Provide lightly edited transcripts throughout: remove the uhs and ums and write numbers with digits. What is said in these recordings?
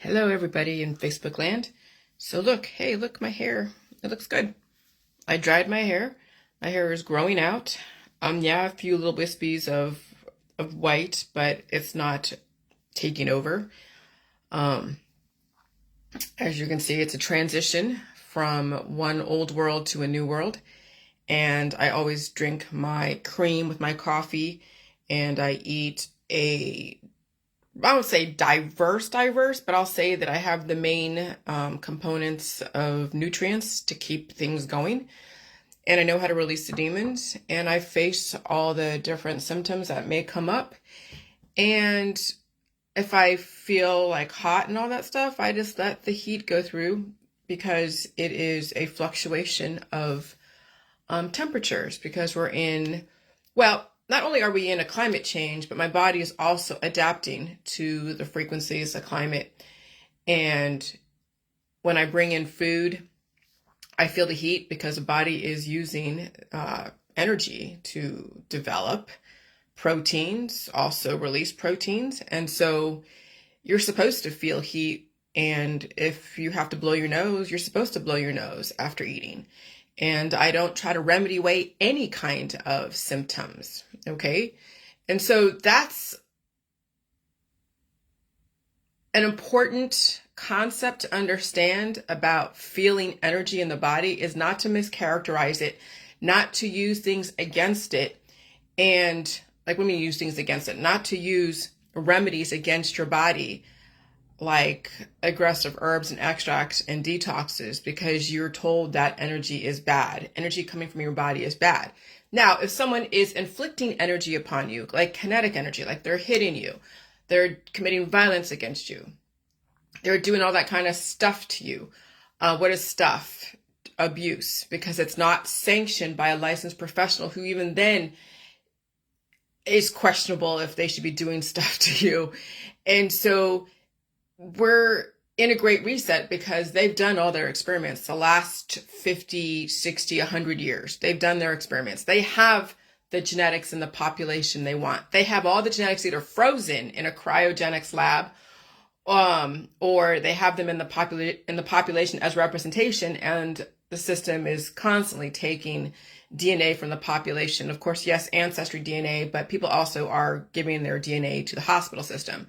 Hello, everybody in Facebook land. So look, hey, look, my hair. It looks good. I dried my hair. My hair is growing out. Yeah, a few little wispies of white, but it's not taking over. Um, as you can see, it's a transition from one old world to a new world. And I always drink my cream with my coffee, and I eat I would say diverse, but I'll say that I have the main components of nutrients to keep things going. And I know how to release the demons, and I face all the different symptoms that may come up. And if I feel like hot and all that stuff, I just let the heat go through because it is a fluctuation of temperatures because not only are we in a climate change, but my body is also adapting to the frequencies of climate. And when I bring in food, I feel the heat because the body is using energy to develop proteins, also release proteins. And so you're supposed to feel heat. And if you have to blow your nose, you're supposed to blow your nose after eating. And I don't try to remedy away any kind of symptoms, okay? And so that's an important concept to understand about feeling energy in the body is not to mischaracterize it, not to use things against it. And like when we use things against it, not to use remedies against your body like aggressive herbs and extracts and detoxes because you're told that energy is bad. Energy coming from your body is bad. Now, if someone is inflicting energy upon you, like kinetic energy, like they're hitting you, they're committing violence against you, they're doing all that kind of stuff to you. What is stuff? Abuse, because it's not sanctioned by a licensed professional who even then is questionable if they should be doing stuff to you. And so we're in a great reset because they've done all their experiments the last 50, 60, 100 years. They've done their experiments. They have the genetics in the population they want. They have all the genetics either frozen in a cryogenics lab, or they have them in the population as representation, and the system is constantly taking DNA from the population. Of course, yes, ancestry DNA, but people also are giving their DNA to the hospital system.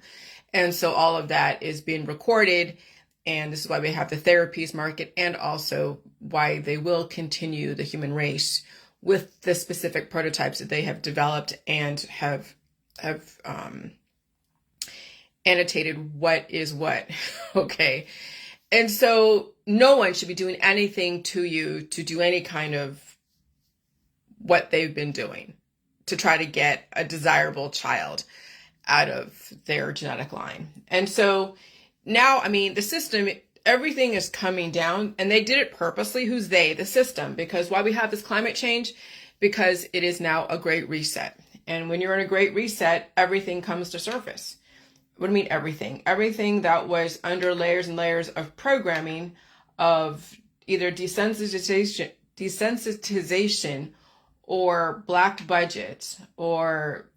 And so all of that is being recorded, and this is why we have the therapies market, and also why they will continue the human race with the specific prototypes that they have developed and have annotated what is what, okay? And so no one should be doing anything to you to do any kind of what they've been doing to try to get a desirable child out of their genetic line. And so now, I mean, the system, everything is coming down, and they did it purposely. Who's they? The system. Because why we have this climate change? Because it is now a great reset. And when you're in a great reset, everything comes to surface. What do I mean everything? Everything that was under layers and layers of programming of either desensitization or black budget or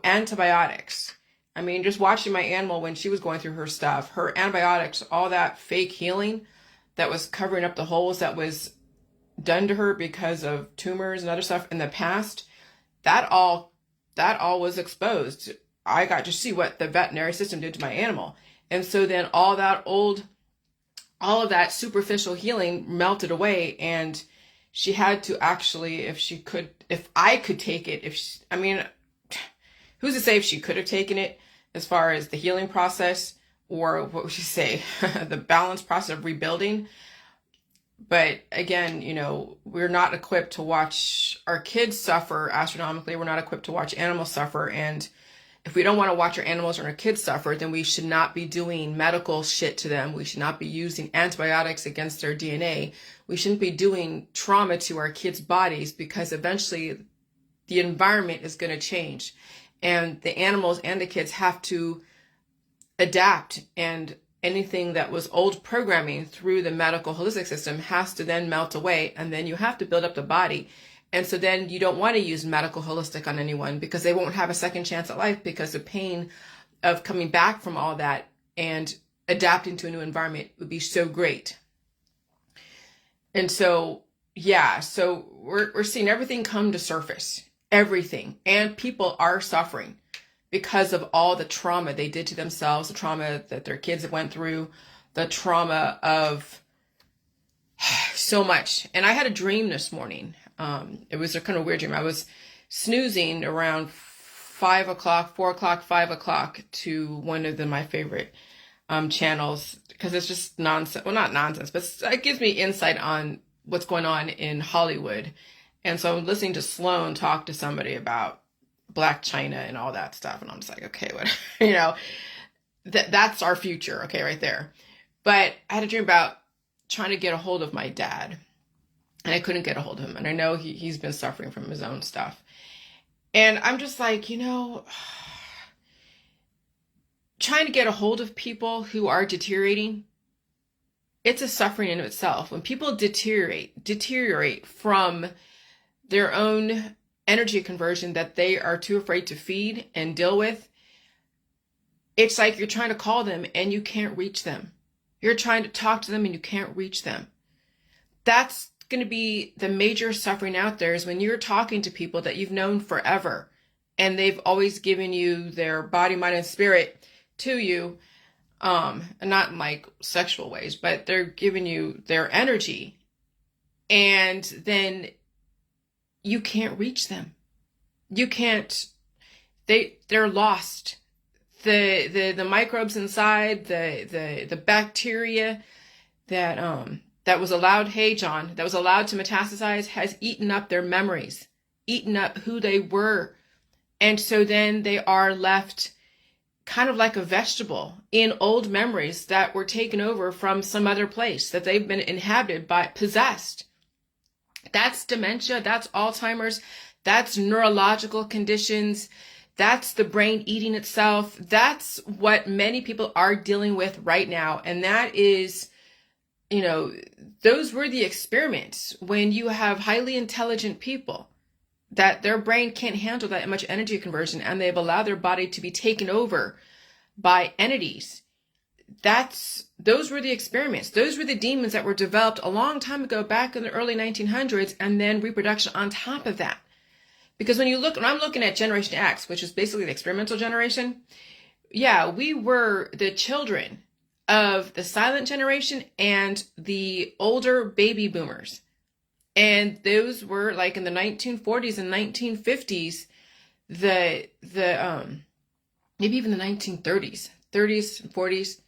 antibiotics. I mean, just watching my animal when she was going through her stuff, her antibiotics, all that fake healing that was covering up the holes that was done to her because of tumors and other stuff in the past, that all was exposed. I got to see what the veterinary system did to my animal. And so then all of that superficial healing melted away, and she had to actually, if I could take it, who's to say if she could have taken it as far as the healing process, or what would you say, the balance process of rebuilding. But again, we're not equipped to watch our kids suffer astronomically. We're not equipped to watch animals suffer. And if we don't want to watch our animals or our kids suffer, then we should not be doing medical shit to them. We should not be using antibiotics against their DNA. We shouldn't be doing trauma to our kids' bodies, because eventually the environment is going to change. And the animals and the kids have to adapt, and anything that was old programming through the medical holistic system has to then melt away, and then you have to build up the body. And so then you don't want to use medical holistic on anyone, because they won't have a second chance at life, because the pain of coming back from all that and adapting to a new environment would be so great. And so, yeah, so we're seeing everything come to surface, everything. And people are suffering because of all the trauma they did to themselves, the trauma that their kids have went through, the trauma of so much. And I had a dream this morning. It was a kind of weird dream. I was snoozing around 5 o'clock, 4 o'clock, 5 o'clock to one of my favorite channels, because it's just nonsense. Well, not nonsense, but it gives me insight on what's going on in Hollywood. And so I'm listening to Sloan talk to somebody about Black China and all that stuff. And I'm just like, okay, what, that's our future. Okay, right there. But I had a dream about trying to get a hold of my dad, and I couldn't get a hold of him. And I know he's been suffering from his own stuff. And I'm just like, trying to get a hold of people who are deteriorating, it's a suffering in itself. When people deteriorate from their own energy conversion that they are too afraid to feed and deal with, it's like you're trying to call them and you can't reach them. You're trying to talk to them and you can't reach them. That's going to be the major suffering out there, is when you're talking to people that you've known forever and they've always given you their body, mind, and spirit to you, and not in like sexual ways, but they're giving you their energy, and then you can't reach them. You can't, they're lost. The microbes inside, the bacteria that was allowed, hey John, that was allowed to metastasize, has eaten up their memories, eaten up who they were. And so then they are left kind of like a vegetable in old memories that were taken over from some other place that they've been inhabited by, possessed. That's dementia, that's Alzheimer's, that's neurological conditions, that's the brain eating itself. That's what many people are dealing with right now. And that is, those were the experiments when you have highly intelligent people that their brain can't handle that much energy conversion, and they've allowed their body to be taken over by entities. Those were the experiments. Those were the demons that were developed a long time ago, back in the early 1900s, and then reproduction on top of that. Because when I'm looking at Generation X, which is basically the experimental generation, yeah, we were the children of the silent generation and the older baby boomers. And those were like in the 1940s and 1950s, maybe even the 1930s, 30s and 40s.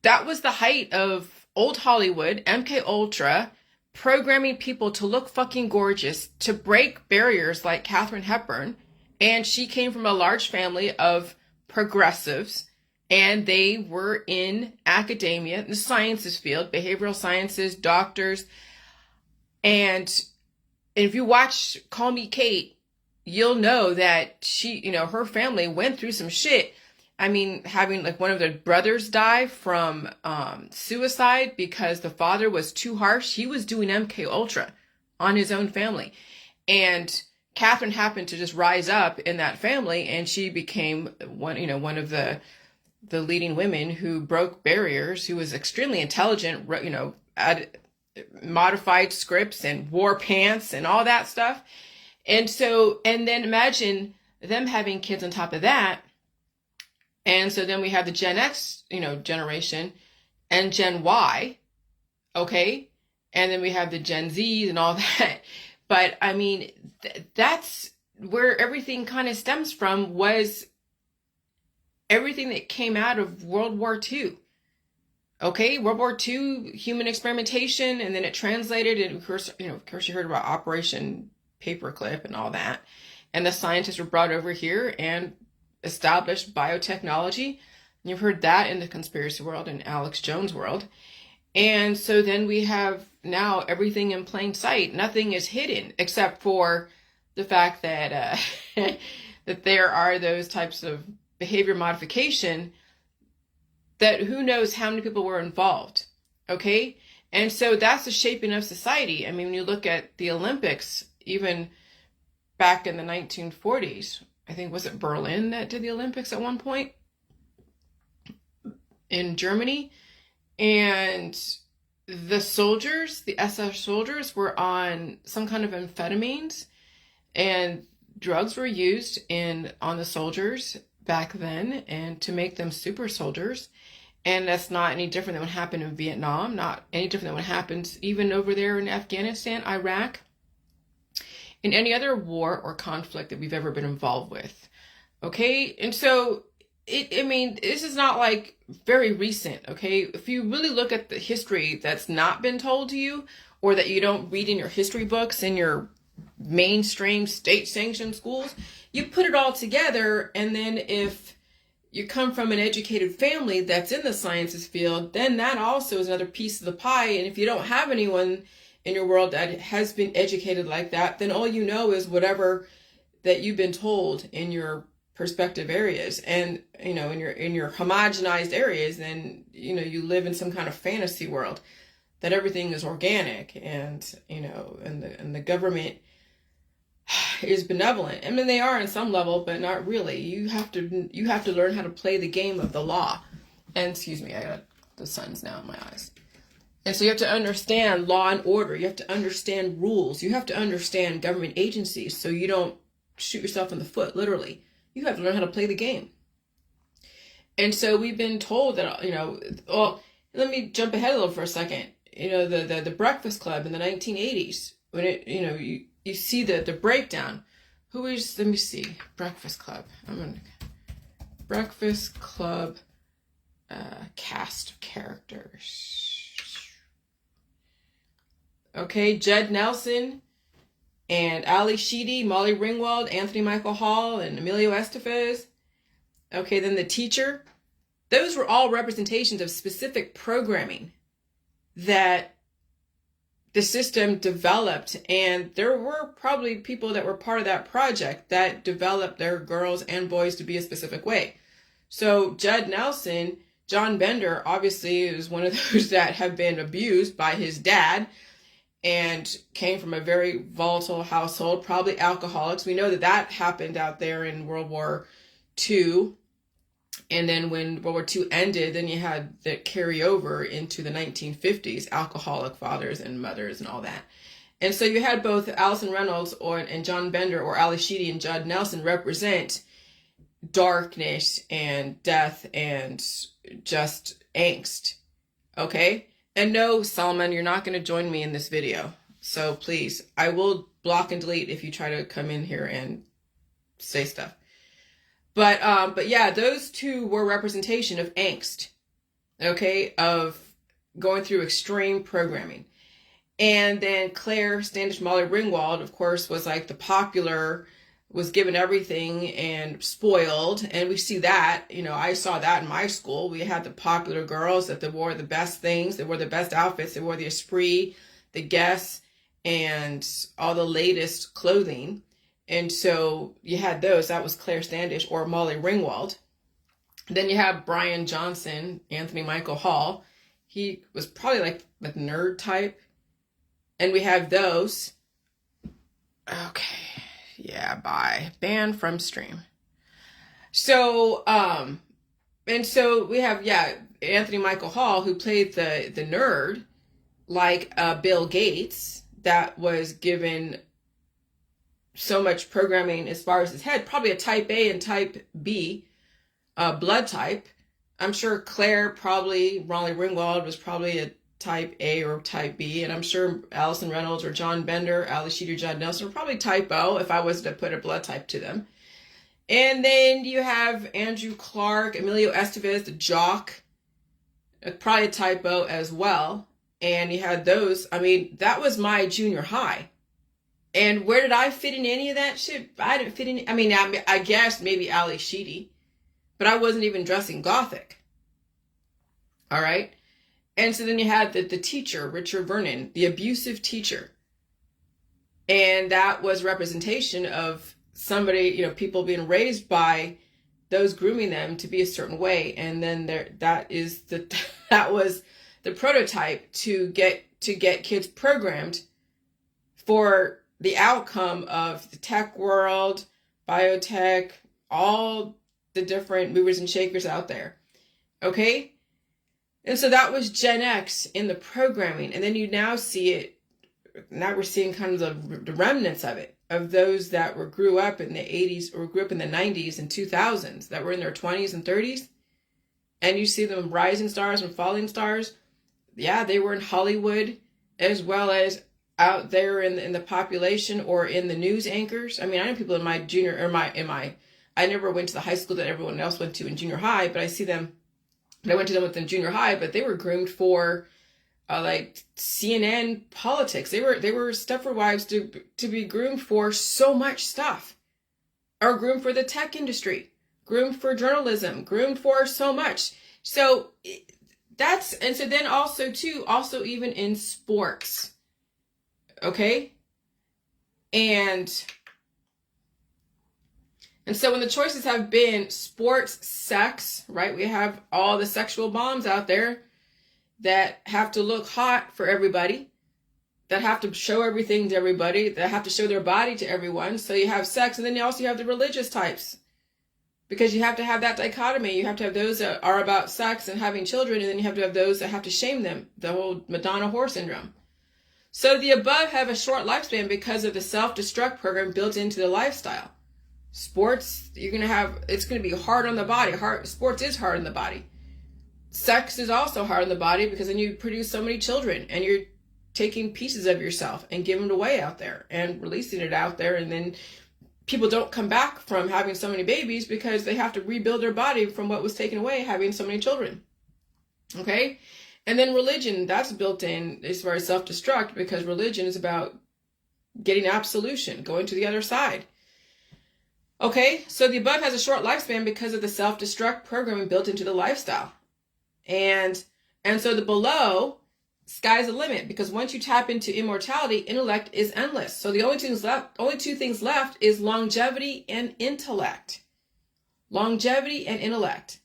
That was the height of old Hollywood, MK Ultra, programming people to look fucking gorgeous, to break barriers like Katharine Hepburn. And she came from a large family of progressives, and they were in academia, the sciences field, behavioral sciences, doctors. And if you watch Call Me Kate, you'll know that she, her family went through some shit. I mean, having like one of their brothers die from suicide because the father was too harsh. He was doing MK Ultra on his own family. And Catherine happened to just rise up in that family, and she became one of the leading women who broke barriers, who was extremely intelligent, modified scripts and wore pants and all that stuff. And then imagine them having kids on top of that. And so then we have the Gen X, generation, and Gen Y, okay? And then we have the Gen Zs and all that. But I mean, that's where everything kind of stems from, was everything that came out of World War II. Okay, World War II, human experimentation, and then it translated, and of course you heard about Operation Paperclip and all that. And the scientists were brought over here and established biotechnology. You've heard that in the conspiracy world and Alex Jones world. And so then we have now everything in plain sight. Nothing is hidden except for the fact that that there are those types of behavior modification that who knows how many people were involved. Okay? And so that's the shaping of society. I mean, when you look at the Olympics, even back in the 1940s, I think, was it Berlin that did the Olympics at one point? in Germany, and the soldiers, the SS soldiers, were on some kind of amphetamines, and drugs were used on the soldiers back then, and to make them super soldiers. And that's not any different than what happened in Vietnam, not any different than what happens even over there in Afghanistan, Iraq, in any other war or conflict that we've ever been involved with. Okay, and so this is not like very recent. Okay, if you really look at the history that's not been told to you, or that you don't read in your history books in your mainstream state-sanctioned schools, you put it all together, and then if you come from an educated family that's in the sciences field, then that also is another piece of the pie. And if you don't have anyone in your world that has been educated like that, then all you know is whatever that you've been told in your perspective areas, and in your homogenized areas, then you live in some kind of fantasy world that everything is organic, and and the government is benevolent. I mean, they are on some level, but not really. You have to learn how to play the game of the law. And excuse me, I got the sun's now in my eyes. And so you have to understand law and order. You have to understand rules. You have to understand government agencies, so you don't shoot yourself in the foot, literally. You have to learn how to play the game. And so we've been told that, well, let me jump ahead a little for a second. The Breakfast Club in the 1980s, when you see the breakdown. Let me see, Breakfast Club. Breakfast Club cast of characters. Okay, Judd Nelson and Ali Sheedy, Molly Ringwald, Anthony Michael Hall, and Emilio Estevez. Okay, then the teacher. Those were all representations of specific programming that the system developed, and there were probably people that were part of that project that developed their girls and boys to be a specific way. So Judd Nelson, John Bender, obviously is one of those that have been abused by his dad and came from a very volatile household, probably alcoholics. We know that happened out there in World War II. And then when World War II ended, then you had that carry over into the 1950s, alcoholic fathers and mothers and all that. And so you had both Allison Reynolds and John Bender, or Ali Sheedy and Judd Nelson, represent darkness and death and just angst. Okay? And no, Salman, you're not going to join me in this video. So please, I will block and delete if you try to come in here and say stuff. But yeah, those two were representation of angst, okay, of going through extreme programming. And then Claire Standish Molly Ringwald, of course, was like the popular, was given everything and spoiled. And we see that, I saw that in my school. We had the popular girls that wore the best things, that wore the best outfits, they wore the Esprit, the Guess, and all the latest clothing. And so you had those. That was Claire Standish or Molly Ringwald. Then you have Brian Johnson, Anthony Michael Hall. He was probably like the nerd type. And we have those. Okay. Yeah, bye. Banned from stream. So, and so we have, Anthony Michael Hall, who played the nerd, like Bill Gates, that was given so much programming as far as his head, probably a type A and type B blood type. I'm sure Claire, probably Molly Ringwald, was probably a type A or type B, and I'm sure Allison Reynolds or John Bender, Ali Sheedy or Judd Nelson were probably type O if I was to put a blood type to them. And then you have Andrew Clark, Emilio Estevez, the jock, probably a type O as well. And you had those. I mean, that was my junior high. And where did I fit in any of that shit? I didn't fit in. I guess maybe Ali Sheedy, but I wasn't even dressing gothic. All right. And so then you had the teacher, Richard Vernon, the abusive teacher. And that was representation of somebody, people being raised by those grooming them to be a certain way. And then that was the prototype to get kids programmed for the outcome of the tech world, biotech, all the different movers and shakers out there. Okay? And so that was Gen X in the programming. And then you now see it, now we're seeing kind of the remnants of it, of those that grew up in the 80s or grew up in the 90s and 2000s that were in their 20s and 30s. And you see them rising stars and falling stars. Yeah, they were in Hollywood as well as out there in the population or in the news anchors. I mean, I know people in my junior or I never went to the high school that everyone else went to in junior high, but I see them. I went to them within junior high, but they were groomed for like CNN politics. They were Stepford Wives to be groomed for so much stuff, or groomed for the tech industry, groomed for journalism, groomed for so much. So and so then also even in sports, okay, and so when the choices have been sports, sex, right? We have all the sexual bombs out there that have to look hot for everybody, that have to show everything to everybody, that have to show their body to everyone. So you have sex, and then you also have the religious types, because you have to have that dichotomy. You have to have those that are about sex and having children, and then you have to have those that have to shame them, the whole Madonna whore syndrome. So the above have a short lifespan because of the self-destruct program built into the lifestyle. Sports, it's going to be hard on the body. Sports is hard on the body. Sex is also hard on the body, because then you produce so many children and you're taking pieces of yourself and giving it away out there and releasing it out there. And then people don't come back from having so many babies because they have to rebuild their body from what was taken away having so many children. Okay. And then religion, that's built in as far as self-destruct, because religion is about getting absolution, going to the other side. Okay, so the above has a short lifespan because of the self-destruct programming built into the lifestyle. And so the below, sky's the limit, because once you tap into immortality, intellect is endless. So the only two things left is longevity and intellect. Longevity and intellect.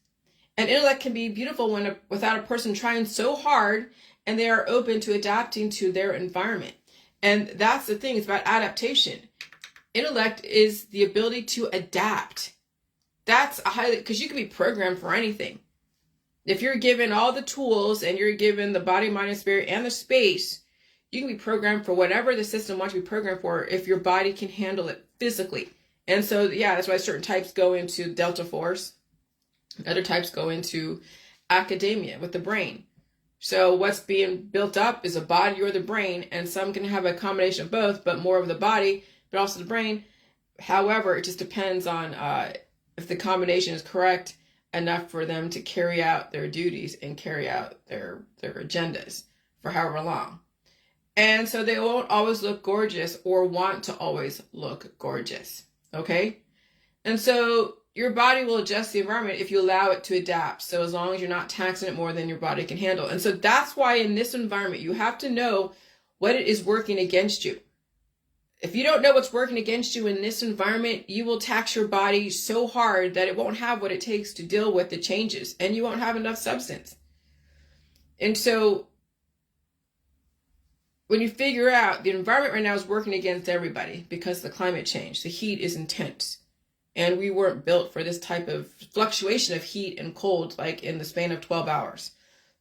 And intellect can be beautiful without a person trying so hard and they are open to adapting to their environment. And that's the thing, it's about adaptation. Intellect is the ability to adapt. That's because you can be programmed for anything. If you're given all the tools and you're given the body, mind, and spirit and the space, you can be programmed for whatever the system wants to be programmed for if your body can handle it physically. And so, yeah, that's why certain types go into Delta Force. Other types go into academia with the brain. So what's being built up is a body or the brain, and some can have a combination of both, but more of the body, but also the brain. However, it just depends on if the combination is correct enough for them to carry out their duties and carry out their agendas for however long. And so they won't always look gorgeous or want to always look gorgeous. Okay? And so your body will adjust the environment if you allow it to adapt. So as long as you're not taxing it more than your body can handle. And so that's why in this environment, you have to know what it is working against you. If you don't know what's working against you in this environment, you will tax your body so hard that it won't have what it takes to deal with the changes, and you won't have enough substance. And so when you figure out the environment right now is working against everybody because of the climate change, the heat is intense, and we weren't built for this type of fluctuation of heat and cold like in the span of 12 hours.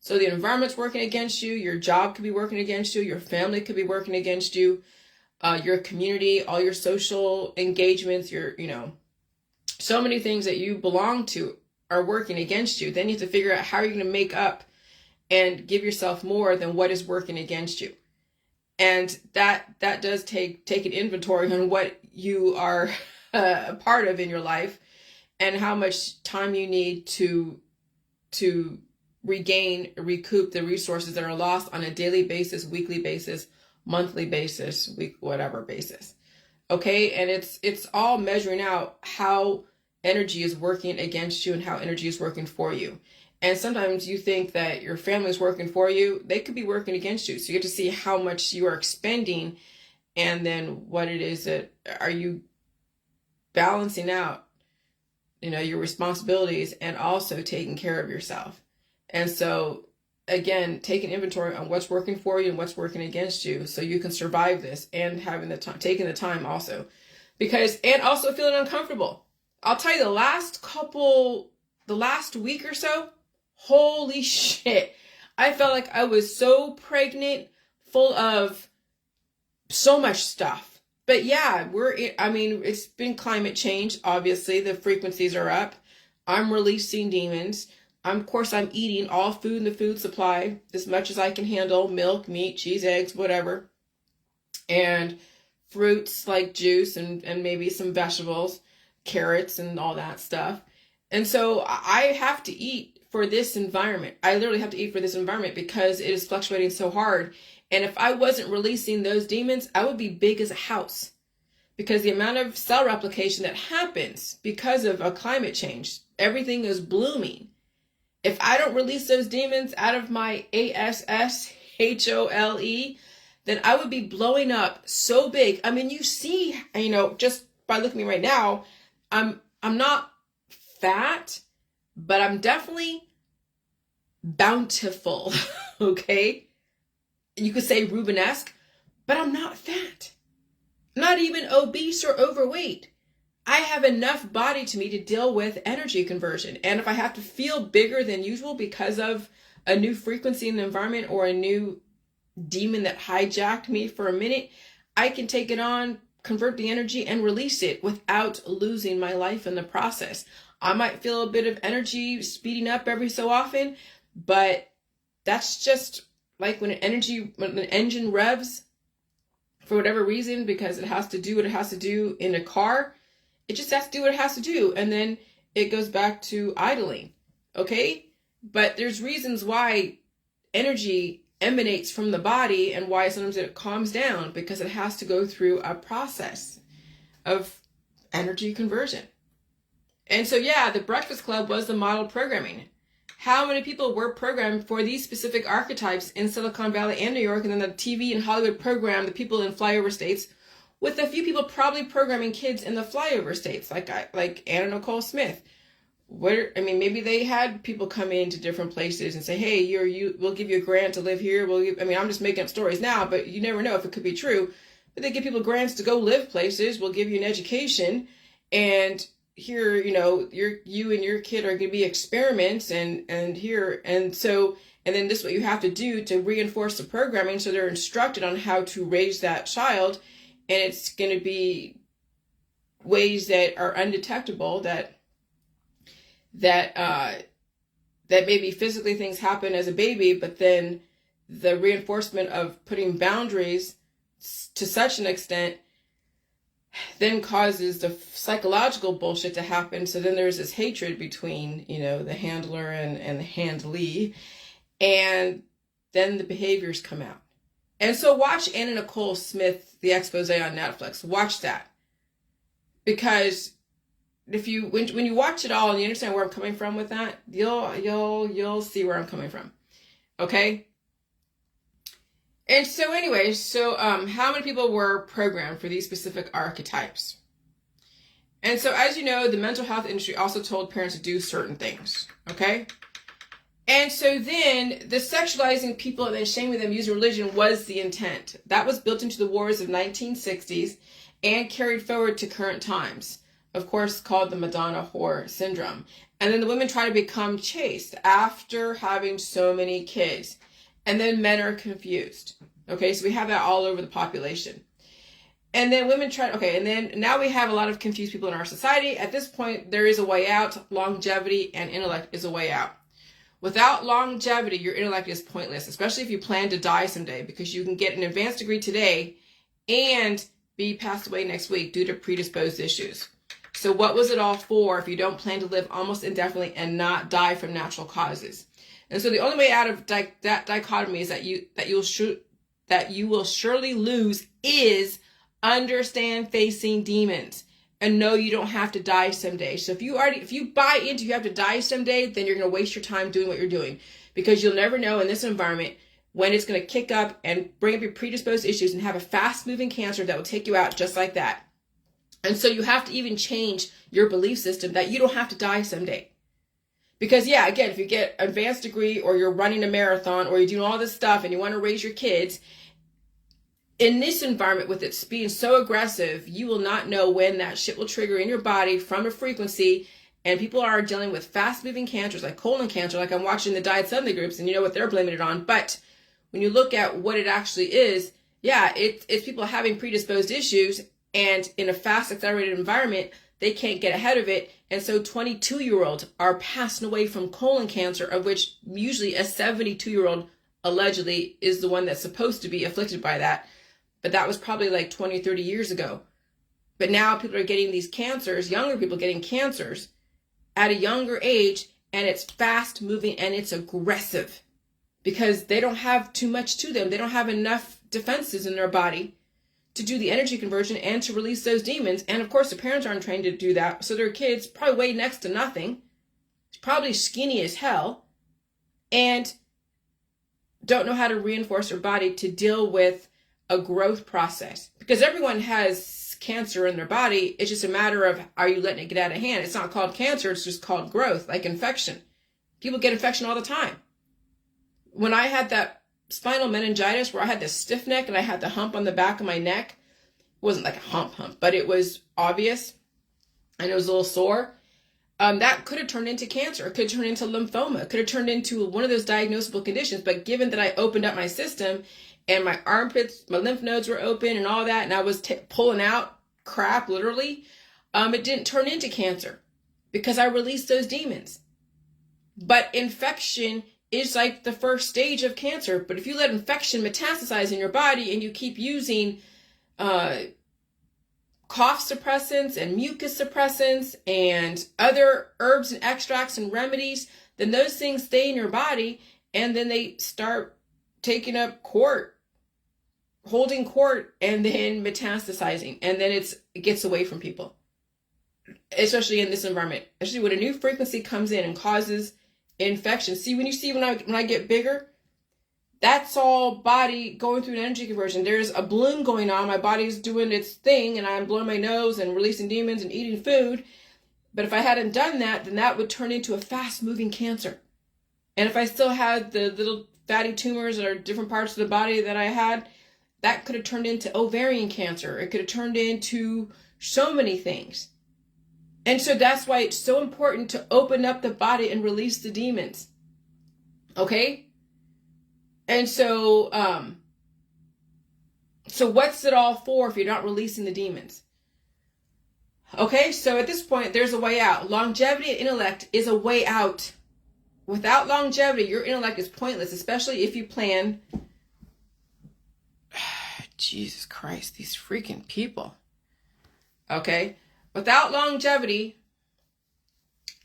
So the environment's working against you, your job could be working against you, your family could be working against you. Your community, all your social engagements, so many things that you belong to are working against you. Then you have to figure out how you're going to make up and give yourself more than what is working against you. And that does take an inventory on what you are a part of in your life and how much time you need to recoup the resources that are lost on a daily basis, weekly basis, monthly basis, whatever basis. Okay. And it's all measuring out how energy is working against you and how energy is working for you. And sometimes you think that your family is working for you. They could be working against you. So you have to see how much you are expending and then what it is that are you balancing out, your responsibilities and also taking care of yourself. And so again, take an inventory on what's working for you and what's working against you so you can survive this, and having the time, taking the time also, and also feeling uncomfortable. I'll tell you the last week or so, Holy shit. I felt like I was so pregnant, full of so much stuff. But yeah, it's been climate change. Obviously, the frequencies are up. I'm releasing demons. Of course, I'm eating all food in the food supply as much as I can handle: milk, meat, cheese, eggs, whatever. And fruits like juice and maybe some vegetables, carrots and all that stuff. And so I have to eat for this environment. I literally have to eat for this environment because it is fluctuating so hard. And if I wasn't releasing those demons, I would be big as a house, because the amount of cell replication that happens because of a climate change, everything is blooming. If I don't release those demons out of my ASSHOLE, then I would be blowing up so big. I mean, you see, just by looking at me right now, I'm not fat, but I'm definitely bountiful, okay? You could say Rubenesque, but I'm not fat. Not even obese or overweight. I have enough body to me to deal with energy conversion. And if I have to feel bigger than usual because of a new frequency in the environment or a new demon that hijacked me for a minute, I can take it on, convert the energy, and release it without losing my life in the process. I might feel a bit of energy speeding up every so often, but that's just like when an engine revs for whatever reason, because it has to do what it has to do in a car. It just has to do what it has to do, and then it goes back to idling, okay? But there's reasons why energy emanates from the body and why sometimes it calms down, because it has to go through a process of energy conversion. And so, yeah, the Breakfast Club was the model programming. How many people were programmed for these specific archetypes in Silicon Valley and New York, and then the TV and Hollywood programmed the people in flyover states, with a few people probably programming kids in the flyover states, like Anna Nicole Smith. Maybe they had people come into different places and say, hey, we'll give you a grant to live here. I'm just making up stories now, but you never know if it could be true. But they give people grants to go live places. We'll give you an education, and here, you and your kid are going to be experiments, and then this is what you have to do to reinforce the programming, so they're instructed on how to raise that child, and it's going to be ways that are undetectable, that maybe physically things happen as a baby, but then the reinforcement of putting boundaries to such an extent then causes the psychological bullshit to happen. So then there's this hatred between, the handler and the handlee, and then the behaviors come out. And so watch Anna Nicole Smith, the expose on Netflix. Watch that. Because when you watch it all and you understand where I'm coming from with that, you'll see where I'm coming from. Okay? And so anyway, how many people were programmed for these specific archetypes? And so, as you know, the mental health industry also told parents to do certain things, okay? And so then the sexualizing people and then shaming them using religion was the intent. That was built into the wars of 1960s and carried forward to current times, of course, called the Madonna whore syndrome. And then the women try to become chaste after having so many kids. And then men are confused. Okay, so we have that all over the population. And then women and then now we have a lot of confused people in our society. At this point, there is a way out. Longevity and intellect is a way out. Without longevity, your intellect is pointless, especially if you plan to die someday, because you can get an advanced degree today and be passed away next week due to predisposed issues. So what was it all for if you don't plan to live almost indefinitely and not die from natural causes? And so the only way out of that dichotomy is that you will surely lose is understand facing demons and know you don't have to die someday. So if you buy into you have to die someday, then you're going to waste your time doing what you're doing, because you'll never know in this environment when it's going to kick up and bring up your predisposed issues and have a fast moving cancer that will take you out just like that. And so you have to even change your belief system that you don't have to die someday. Because, yeah, again, if you get an advanced degree or you're running a marathon or you're doing all this stuff and you want to raise your kids, in this environment with it being so aggressive, you will not know when that shit will trigger in your body from a frequency And people are dealing with fast-moving cancers like colon cancer, like I'm watching the Diet Suddenly groups, and you know what they're blaming it on. But when you look at what it actually is, yeah, it's people having predisposed issues, and in a fast, accelerated environment, they can't get ahead of it. And so 22-year-olds are passing away from colon cancer, of which usually a 72-year-old allegedly is the one that's supposed to be afflicted by that. But that was probably like 20, 30 years ago. But now people are getting these cancers, younger people getting cancers at a younger age, and it's fast moving and it's aggressive because they don't have too much to them. They don't have enough defenses in their body to do the energy conversion and to release those demons. And of course, the parents aren't trained to do that. So their kids probably weigh next to nothing, probably skinny as hell, and don't know how to reinforce their body to deal with a growth process. Because everyone has cancer in their body. It's just a matter of, are you letting it get out of hand? It's not called cancer. It's just called growth, like infection. People get infection all the time. When I had that spinal meningitis where I had this stiff neck and I had the hump on the back of my neck, it wasn't like a hump, but it was obvious and it was a little sore. That could have turned into cancer. It could have turned into lymphoma. It could have turned into one of those diagnosable conditions. But given that I opened up my system and my armpits, my lymph nodes were open and all that, and I was pulling out crap, literally, it didn't turn into cancer because I released those demons. But infection is like the first stage of cancer. But if you let infection metastasize in your body and you keep using cough suppressants and mucus suppressants and other herbs and extracts and remedies, then those things stay in your body and then they start taking up court, holding court, and then metastasizing. And then it gets away from people, especially in this environment, especially when a new frequency comes in and causes infection. See, when I get bigger, that's all body going through an energy conversion. There's a balloon going on. My body's doing its thing and I'm blowing my nose and releasing demons and eating food. But if I hadn't done that, then that would turn into a fast moving cancer. And if I still had the little fatty tumors or different parts of the body that I had, that could have turned into ovarian cancer. It could have turned into so many things. And so that's why it's so important to open up the body and release the demons. Okay? And so, so what's it all for if you're not releasing the demons? Okay, so at this point, there's a way out. Longevity and intellect is a way out. Without longevity, your intellect is pointless, especially if you plan. Jesus Christ, these freaking people. Okay? Without longevity,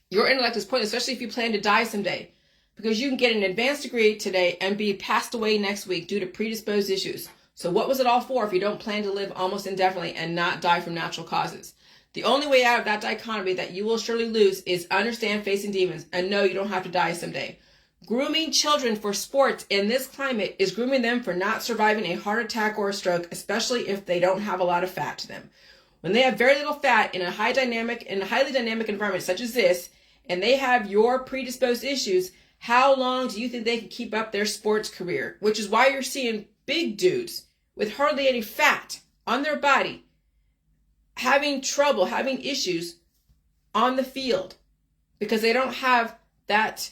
your intellect is pointless, especially if you plan to die someday. Because you can get an advanced degree today and be passed away next week due to predisposed issues. So what was it all for if you don't plan to live almost indefinitely and not die from natural causes? The only way out of that dichotomy that you will surely lose is understand facing demons and know you don't have to die someday. Grooming children for sports in this climate is grooming them for not surviving a heart attack or a stroke, especially if they don't have a lot of fat to them. When they have very little fat in a highly dynamic environment such as this, and they have your predisposed issues, how long do you think they can keep up their sports career? Which is why you're seeing big dudes with hardly any fat on their body having trouble, having issues on the field because they don't have that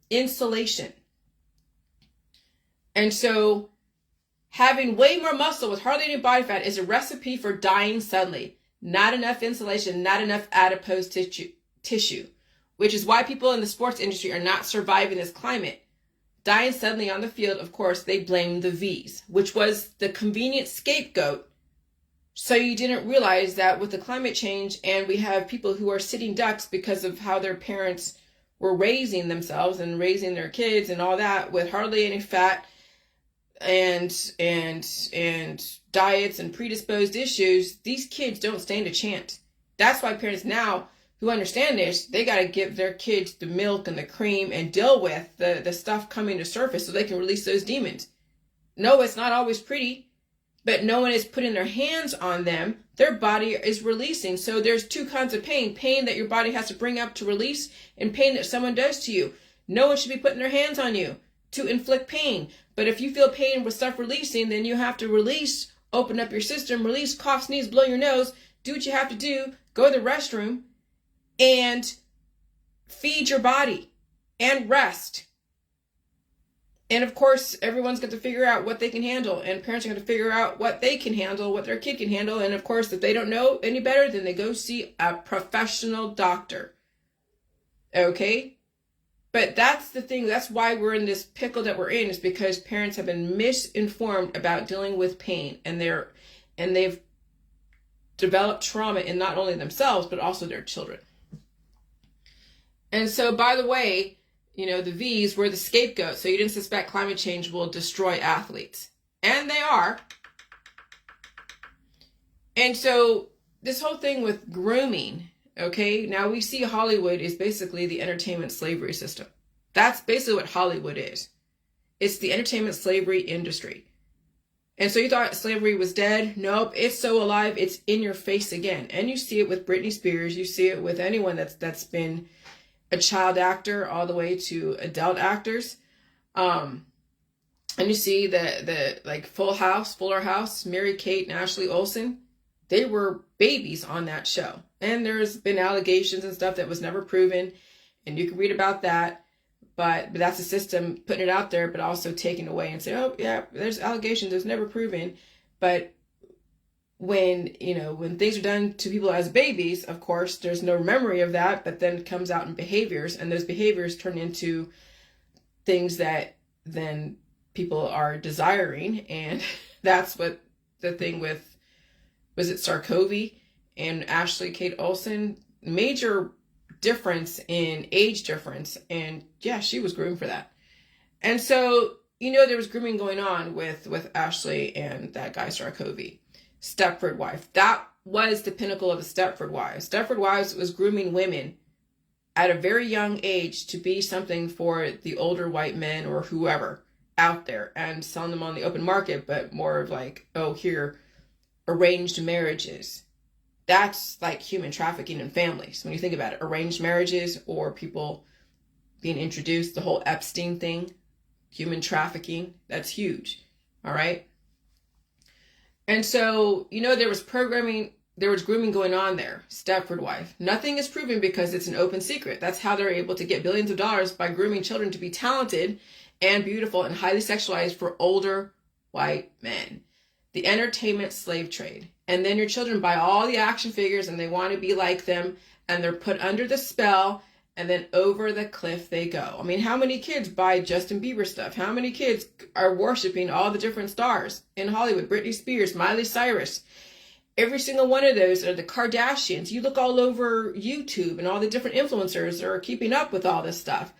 insulation. And so having way more muscle with hardly any body fat is a recipe for dying suddenly. Not enough insulation, not enough adipose tissue, which is why people in the sports industry are not surviving this climate. Dying suddenly on the field, of course, they blame the V's, which was the convenient scapegoat. So you didn't realize that with the climate change and we have people who are sitting ducks because of how their parents were raising themselves and raising their kids and all that with hardly any fat and diets and predisposed issues, these kids don't stand a chance. That's why parents now who understand this, they got to give their kids the milk and the cream and deal with the stuff coming to surface so they can release those demons. No, it's not always pretty. But no one is putting their hands on them. Their body is releasing. So there's two kinds of pain. Pain that your body has to bring up to release and pain that someone does to you. No one should be putting their hands on you to inflict pain. But if you feel pain with stuff releasing, then you have to release, open up your system, release, cough, sneeze, blow your nose, do what you have to do, go to the restroom, and feed your body and rest. And of course, everyone's got to figure out what they can handle, and parents are going to figure out what they can handle, what their kid can handle. And of course, if they don't know any better, then they go see a professional doctor. Okay? But that's the thing. That's why we're in this pickle that we're in, is because parents have been misinformed about dealing with pain, and they've developed trauma in not only themselves, but also their children. And so, by the way, the V's were the scapegoat. So you didn't suspect climate change will destroy athletes. And they are. And so this whole thing with grooming, okay, now we see Hollywood is basically the entertainment slavery system. That's basically what Hollywood is. It's the entertainment slavery industry. And so you thought slavery was dead? Nope, it's so alive, it's in your face again. And you see it with Britney Spears. You see it with anyone that's been a child actor all the way to adult actors. And you see the like Fuller House, Mary-Kate and Ashley Olsen, they were babies on that show. And there's been allegations and stuff that was never proven, and you can read about that. But that's the system putting it out there, but also taking away and saying, oh yeah, there's allegations, it's never proven. But when things are done to people as babies, of course, there's no memory of that, but then it comes out in behaviors, and those behaviors turn into things that then people are desiring. And that's what the thing with, was it Sarkozy and Ashley Kate Olsen, major difference in age difference. And yeah, she was groomed for that. And so, there was grooming going on with Ashley and that guy Sarkozy. Stepford Wife. That was the pinnacle of the Stepford Wives. Stepford Wives was grooming women at a very young age to be something for the older white men or whoever out there, and selling them on the open market, but more of like, oh, here, arranged marriages. That's like human trafficking in families. When you think about it, arranged marriages or people being introduced, the whole Epstein thing, human trafficking, that's huge. All right. And so, there was grooming going on there. Stepford Wife. Nothing is proven because it's an open secret. That's how they're able to get billions of dollars, by grooming children to be talented and beautiful and highly sexualized for older white men. The entertainment slave trade. And then your children buy all the action figures and they want to be like them, and they're put under the spell, and then over the cliff they go. I mean, how many kids buy Justin Bieber stuff? How many kids are worshiping all the different stars in Hollywood? Britney Spears, Miley Cyrus. Every single one of those are the Kardashians. You look all over YouTube and all the different influencers that are keeping up with all this stuff.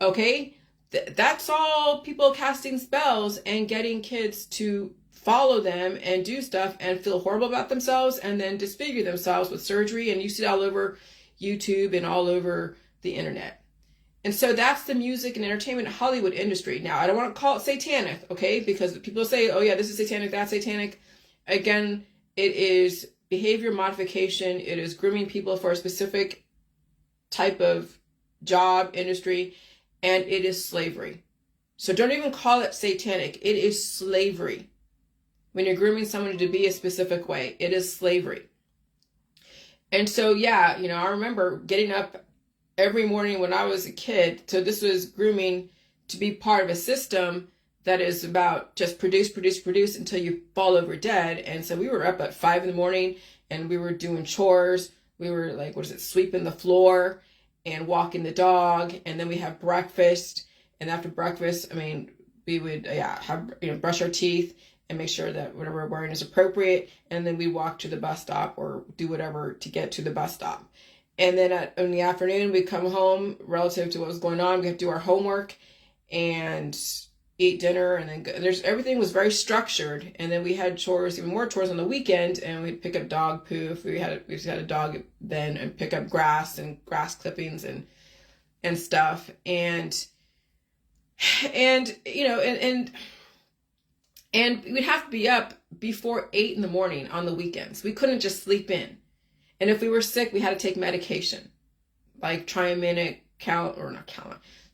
Okay? That's all people casting spells and getting kids to follow them and do stuff and feel horrible about themselves and then disfigure themselves with surgery. And you see it all over YouTube and all over the internet. And so that's the music and entertainment Hollywood industry. Now, I don't want to call it satanic, okay? Because people say, oh yeah, this is satanic, that's satanic. Again, it is behavior modification. It is grooming people for a specific type of job, industry, and it is slavery. So don't even call it satanic. It is slavery. When you're grooming someone to be a specific way, it is slavery. And so, yeah, I remember getting up every morning when I was a kid. So this was grooming to be part of a system that is about just produce until you fall over dead. And so we were up at 5 a.m. and we were doing chores. We were like, sweeping the floor and walking the dog. And then we have breakfast. And after breakfast, we would have brush our teeth and make sure that whatever we're wearing is appropriate. And then we walk to the bus stop or do whatever to get to the bus stop. And then in the afternoon, we come home relative to what was going on. We have to do our homework and eat dinner. And then everything was very structured. And then we had chores, even more chores on the weekend. And we'd pick up dog poo if we had a dog then, and pick up grass and grass clippings and stuff. And we'd have to be up before 8 a.m. on the weekends. We couldn't just sleep in. And if we were sick, we had to take medication, like Triaminic,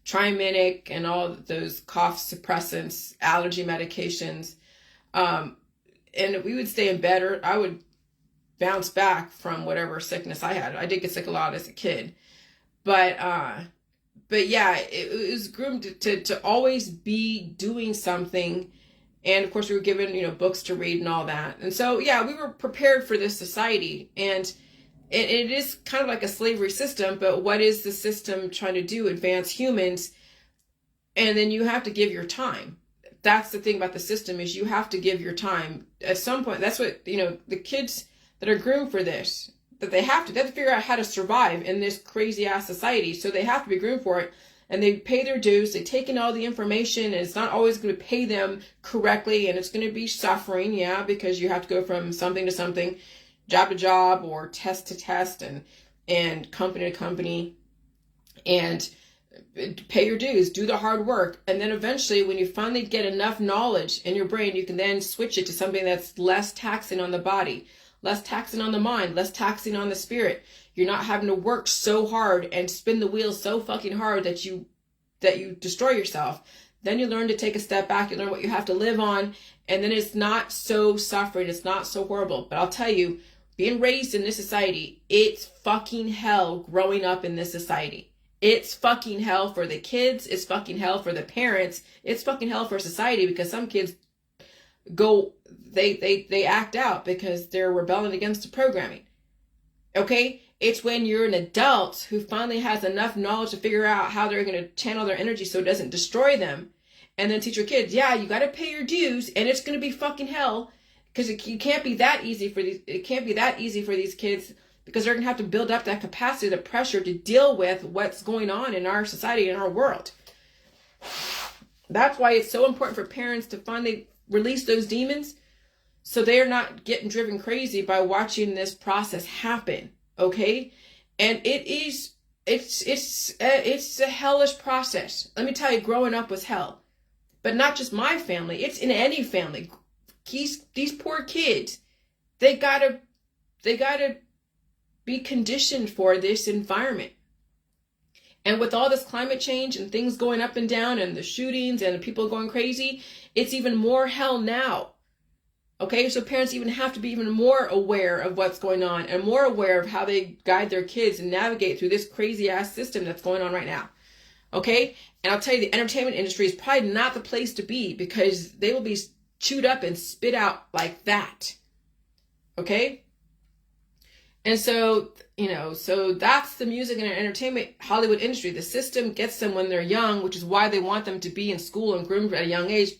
Triaminic, and all those cough suppressants, allergy medications. And we would stay in bed, or bounce back from whatever sickness I had. I did get sick a lot as a kid, but yeah, it was groomed to always be doing something. And of course we were given, books to read and all that. And so, yeah, we were prepared for this society, and it is kind of like a slavery system, but what is the system trying to do? Advance humans. And then you have to give your time. That's the thing about the system, is you have to give your time. At some point, that's what, the kids that are groomed for this, that they have to figure out how to survive in this crazy ass society. So they have to be groomed for it, and they pay their dues. They take in all the information, and it's not always going to pay them correctly, and it's going to be suffering, yeah, because you have to go from something to something, job to job, or test to test, and company to company, and pay your dues, do the hard work. And then eventually, when you finally get enough knowledge in your brain, you can then switch it to something that's less taxing on the body, less taxing on the mind, less taxing on the spirit. You're not having to work so hard and spin the wheels so fucking hard that you destroy yourself. Then you learn to take a step back. You learn what you have to live on, and then it's not so suffering. It's not so horrible. But I'll tell you, being raised in this society, it's fucking hell growing up in this society. It's fucking hell for the kids. It's fucking hell for the parents. It's fucking hell for society, because some kids they act out because they're rebelling against the programming. Okay? It's when you're an adult who finally has enough knowledge to figure out how they're going to channel their energy so it doesn't destroy them, and then teach your kids, yeah, you got to pay your dues, and it's going to be fucking hell, because it can't be that easy for these kids, because they're going to have to build up that capacity, the pressure to deal with what's going on in our society, in our world. That's why it's so important for parents to finally release those demons, so they're not getting driven crazy by watching this process happen. Okay? And it's a hellish process. Let me tell you, growing up was hell. But not just my family, it's in any family. These poor kids, they gotta be conditioned for this environment. And with all this climate change and things going up and down, and the shootings and the people going crazy, it's even more hell now. Okay, so parents even have to be even more aware of what's going on, and more aware of how they guide their kids and navigate through this crazy ass system that's going on right now. Okay, and I'll tell you, the entertainment industry is probably not the place to be, because they will be chewed up and spit out like that. Okay, and so, so that's the music and entertainment Hollywood industry. The system gets them when they're young, which is why they want them to be in school and groomed at a young age,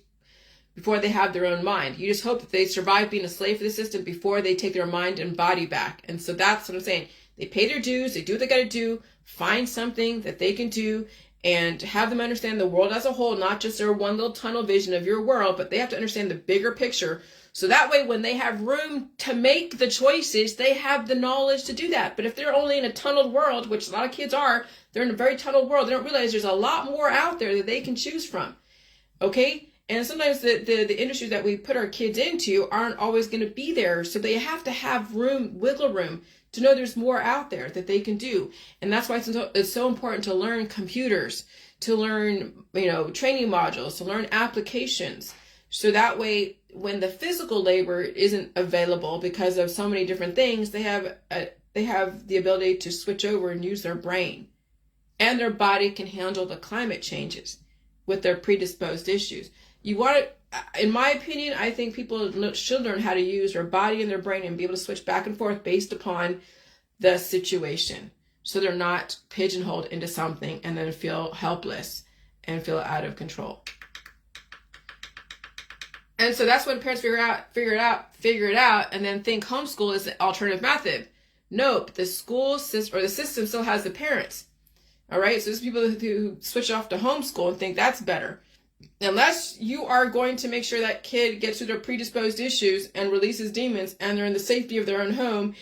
before they have their own mind. You just hope that they survive being a slave for the system before they take their mind and body back. And so that's what I'm saying. They pay their dues, they do what they got to do, find something that they can do, and have them understand the world as a whole, not just their one little tunnel vision of your world, but they have to understand the bigger picture. So that way, when they have room to make the choices, they have the knowledge to do that. But if they're only in a tunneled world, which a lot of kids are, they're in a very tunneled world, they don't realize there's a lot more out there that they can choose from. Okay? And sometimes the industries that we put our kids into aren't always going to be there. So they have to have wiggle room, to know there's more out there that they can do. And that's why it's so important to learn computers, to learn, training modules, to learn applications. So that way, when the physical labor isn't available because of so many different things, they have the ability to switch over and use their brain. And their body can handle the climate changes with their predisposed issues. You want to, in my opinion, I think people should learn how to use their body and their brain and be able to switch back and forth based upon the situation. So they're not pigeonholed into something and then feel helpless and feel out of control. And so that's when parents figure it out, and then think homeschool is the alternative method. Nope, the school system, or the system, still has the parents. All right, so there's people who switch off to homeschool and think that's better. Unless you are going to make sure that kid gets through their predisposed issues and releases demons, and they're in the safety of their own home,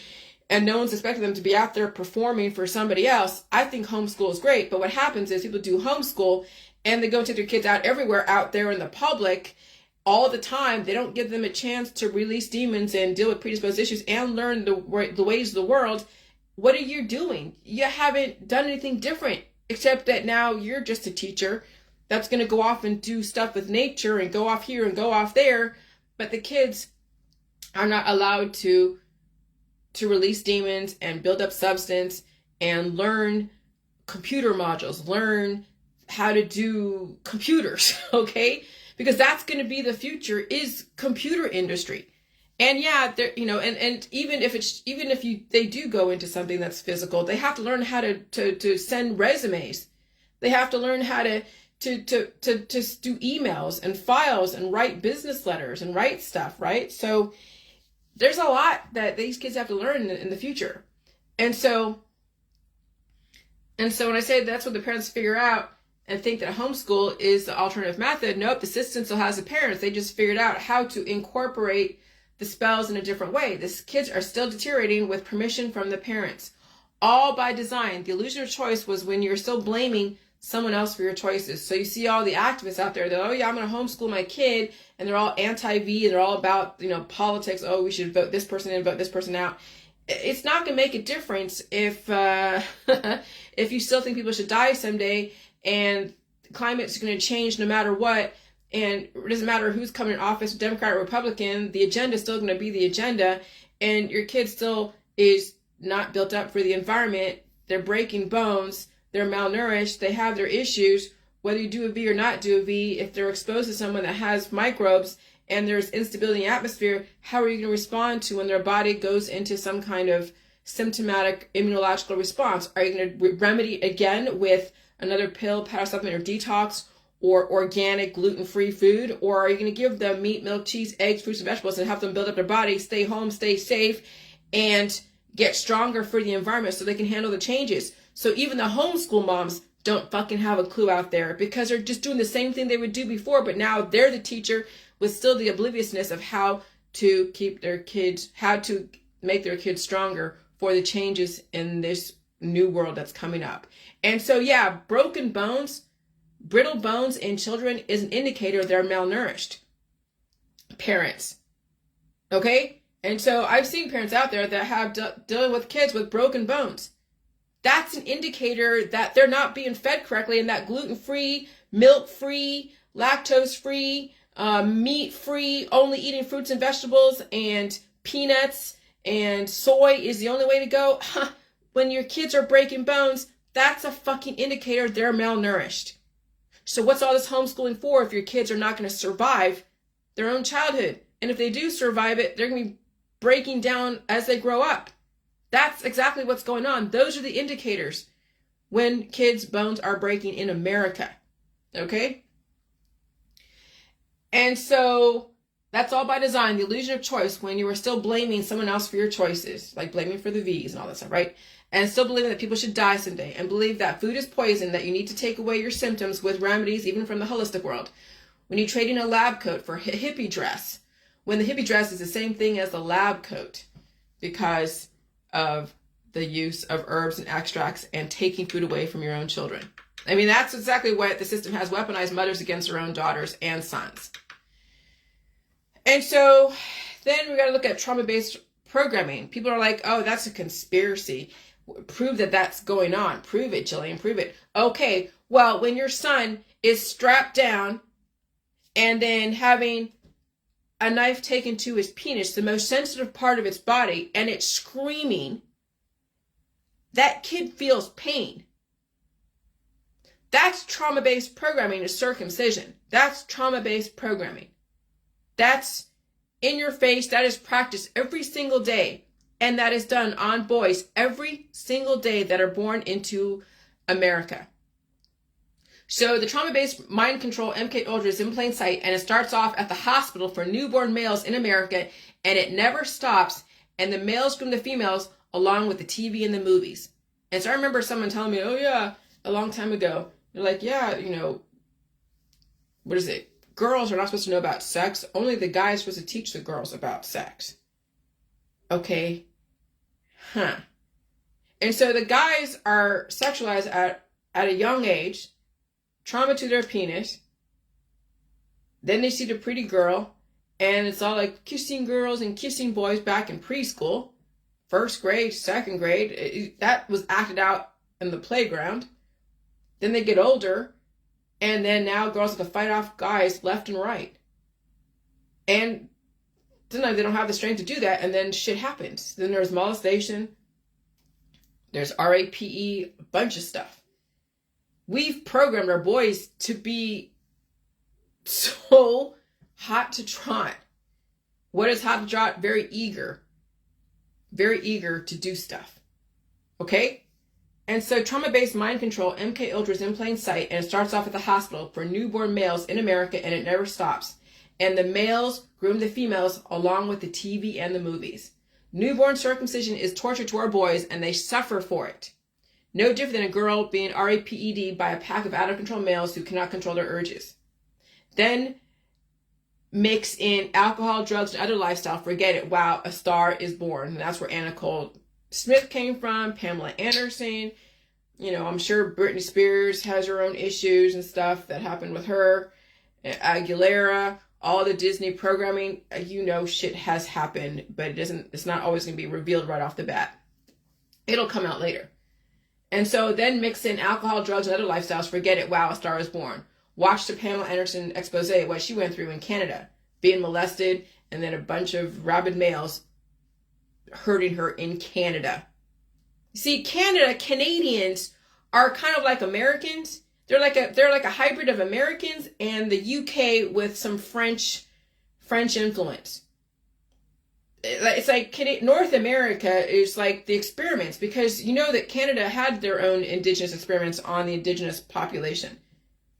and no one's expecting them to be out there performing for somebody else, I think homeschool is great. But what happens is people do homeschool, and they go take their kids out everywhere out there in the public all the time. They don't give them a chance to release demons and deal with predisposed issues and learn the ways of the world. What are you doing? You haven't done anything different, except that now you're just a teacher that's going to go off and do stuff with nature and go off here and go off there. But the kids are not allowed to to release demons and build up substance and learn computer modules, learn how to do computers, okay? Because that's going to be the future, is computer industry. And yeah, there, and even if they do go into something that's physical, they have to learn how to send resumes. They have to learn how to do emails and files and write business letters and write stuff, right? So there's a lot that these kids have to learn in the future. And so when I say that's what the parents figure out and think that homeschool is the alternative method, nope, the system still has the parents. They just figured out how to incorporate the spells in a different way. These kids are still deteriorating with permission from the parents, all by design. The illusion of choice was when you're still blaming someone else for your choices. So you see all the activists out there that, oh yeah, I'm going to homeschool my kid, and they're all anti-V, and they're all about, politics. Oh, we should vote this person in, vote this person out. It's not going to make a difference if if you still think people should die someday, and climate's going to change no matter what, and it doesn't matter who's coming in office, Democrat or Republican, the agenda is still going to be the agenda, and your kid still is not built up for the environment. They're breaking bones. They're malnourished. They have their issues. Whether you do a V or not do a V, if they're exposed to someone that has microbes and there's instability in the atmosphere, how are you going to respond to when their body goes into some kind of symptomatic immunological response? Are you going to remedy again with another pill, powder supplement, or detox, or organic gluten-free food? Or are you going to give them meat, milk, cheese, eggs, fruits, and vegetables and have them build up their body, stay home, stay safe, and get stronger for the environment so they can handle the changes? So even the homeschool moms don't fucking have a clue out there, because they're just doing the same thing they would do before, but now they're the teacher with still the obliviousness of how to keep their kids, how to make their kids stronger for the changes in this new world that's coming up. And so, yeah, broken bones, brittle bones in children is an indicator they're malnourished. Parents. Okay? And so I've seen parents out there that have dealing with kids with broken bones. That's an indicator that they're not being fed correctly, and that gluten-free, milk-free, lactose-free, meat-free, only eating fruits and vegetables and peanuts and soy is the only way to go. When your kids are breaking bones, that's a fucking indicator they're malnourished. So what's all this homeschooling for if your kids are not going to survive their own childhood? And if they do survive it, they're going to be breaking down as they grow up. That's exactly what's going on. Those are the indicators when kids' bones are breaking in America. Okay? And so that's all by design, the illusion of choice, when you were still blaming someone else for your choices, like blaming for the V's and all that stuff, right? And still believing that people should die someday, and believe that food is poison, that you need to take away your symptoms with remedies, even from the holistic world. When you trade in a lab coat for a hippie dress, when the hippie dress is the same thing as the lab coat, because of the use of herbs and extracts and taking food away from your own children. I mean, that's exactly what the system has weaponized mothers against their own daughters and sons. And so then we got to look at trauma-based programming. People are like, oh, that's a conspiracy. Prove that that's going on. Prove it, Jillian, prove it. Okay, well, when your son is strapped down and then having a knife taken to his penis, the most sensitive part of its body, and it's screaming, that kid feels pain. That's trauma-based programming, is circumcision. That's trauma-based programming. That's in your face. That is practiced every single day. And that is done on boys every single day that are born into America. So the trauma-based mind control MK Ultra is in plain sight, and it starts off at the hospital for newborn males in America, and it never stops, and the males groom the females along with the TV and the movies. And so I remember someone telling me, oh yeah, a long time ago, they're like, yeah, what is it? Girls are not supposed to know about sex. Only the guys are supposed to teach the girls about sex. Okay. Huh. And so the guys are sexualized at a young age, trauma to their penis. Then they see the pretty girl, and it's all like kissing girls and kissing boys back in preschool, first grade, second grade. That was acted out in the playground. Then they get older, and then now girls have to fight off guys left and right. And sometimes they don't have the strength to do that, and then shit happens. Then there's molestation, there's rape, a bunch of stuff. We've programmed our boys to be so hot to trot. What is hot to trot? Very eager to do stuff. Okay? And so trauma-based mind control, MK Ultra, is in plain sight, and it starts off at the hospital for newborn males in America, and it never stops. And the males groom the females along with the TV and the movies. Newborn circumcision is torture to our boys, and they suffer for it. No different than a girl being raped by a pack of out-of-control males who cannot control their urges. Then mix in alcohol, drugs, and other lifestyle. Forget it. Wow, a star is born. And that's where Anna Nicole Smith came from, Pamela Anderson. You know, I'm sure Britney Spears has her own issues and stuff that happened with her. Aguilera, all the Disney programming, you know, shit has happened, but it's not always going to be revealed right off the bat. It'll come out later. And so then mix in alcohol, drugs, and other lifestyles. Forget it. Wow, a star is born. Watch the Pamela Anderson expose, what she went through in Canada, being molested, and then a bunch of rabid males hurting her in Canada. See, Canadians are kind of like Americans. They're like a hybrid of Americans and the UK with some French influence. It's like North America is like the experiments, because you know that Canada had their own indigenous experiments on the indigenous population.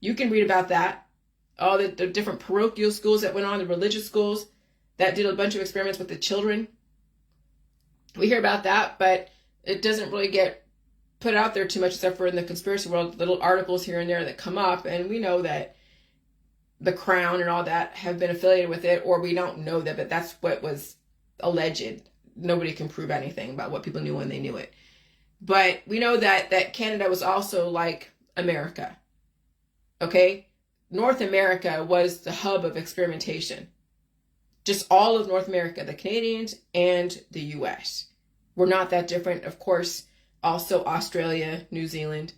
You can read about that. All the different parochial schools that went on, the religious schools that did a bunch of experiments with the children. We hear about that, but it doesn't really get put out there too much, except for in the conspiracy world, little articles here and there that come up. And we know that the Crown and all that have been affiliated with it, or we don't know that, but that's what was alleged. Nobody can prove anything about what people knew when they knew it. But we know that Canada was also like America. Okay? North America was the hub of experimentation. Just all of North America, the Canadians and the US. We're not that different. Of course, also Australia, New Zealand.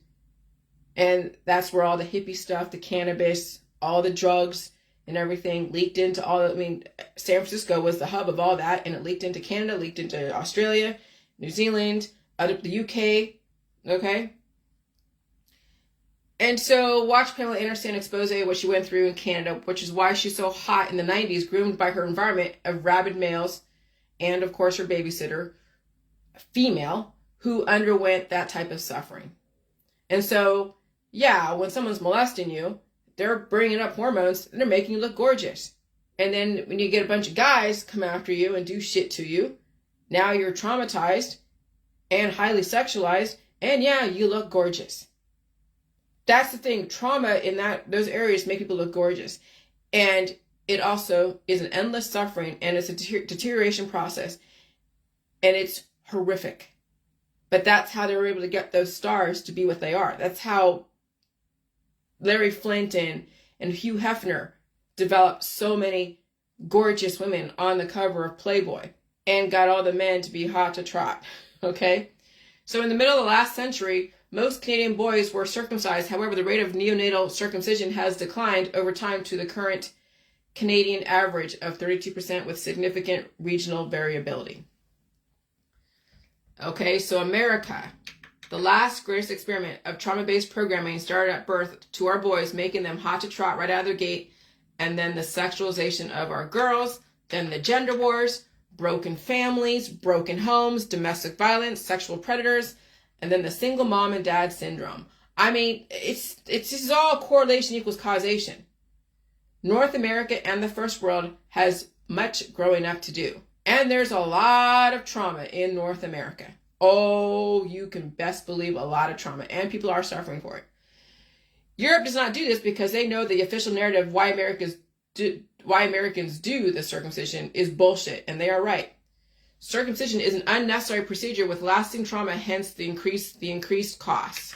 And that's where all the hippie stuff, the cannabis, all the drugs and everything leaked into San Francisco was the hub of all that, and it leaked into Canada, leaked into Australia, New Zealand, the UK, okay? And so watch Pamela Anderson expose what she went through in Canada, which is why she's so hot in the 90s, groomed by her environment of rabid males and, of course, her babysitter, female, who underwent that type of suffering. And so, yeah, when someone's molesting you, they're bringing up hormones and they're making you look gorgeous. And then when you get a bunch of guys come after you and do shit to you, now you're traumatized and highly sexualized, and yeah, you look gorgeous. That's the thing. Trauma in those areas make people look gorgeous. And it also is an endless suffering, and it's a deterioration process. And it's horrific. But that's how they were able to get those stars to be what they are. That's how Larry Flint and Hugh Hefner developed so many gorgeous women on the cover of Playboy and got all the men to be hot to trot. Okay? So in the middle of the last century, most Canadian boys were circumcised. However, the rate of neonatal circumcision has declined over time to the current Canadian average of 32%, with significant regional variability. Okay, so America, the last greatest experiment of trauma-based programming, started at birth to our boys, making them hot to trot right out of their gate, and then the sexualization of our girls, then the gender wars, broken families, broken homes, domestic violence, sexual predators, and then the single mom and dad syndrome. I mean, it's just all correlation equals causation. North America and the first world has much growing up to do. And there's a lot of trauma in North America. Oh, you can best believe a lot of trauma. And people are suffering for it. Europe does not do this because they know the official narrative why Americans do the circumcision is bullshit. And they are right. Circumcision is an unnecessary procedure with lasting trauma, hence the increased costs.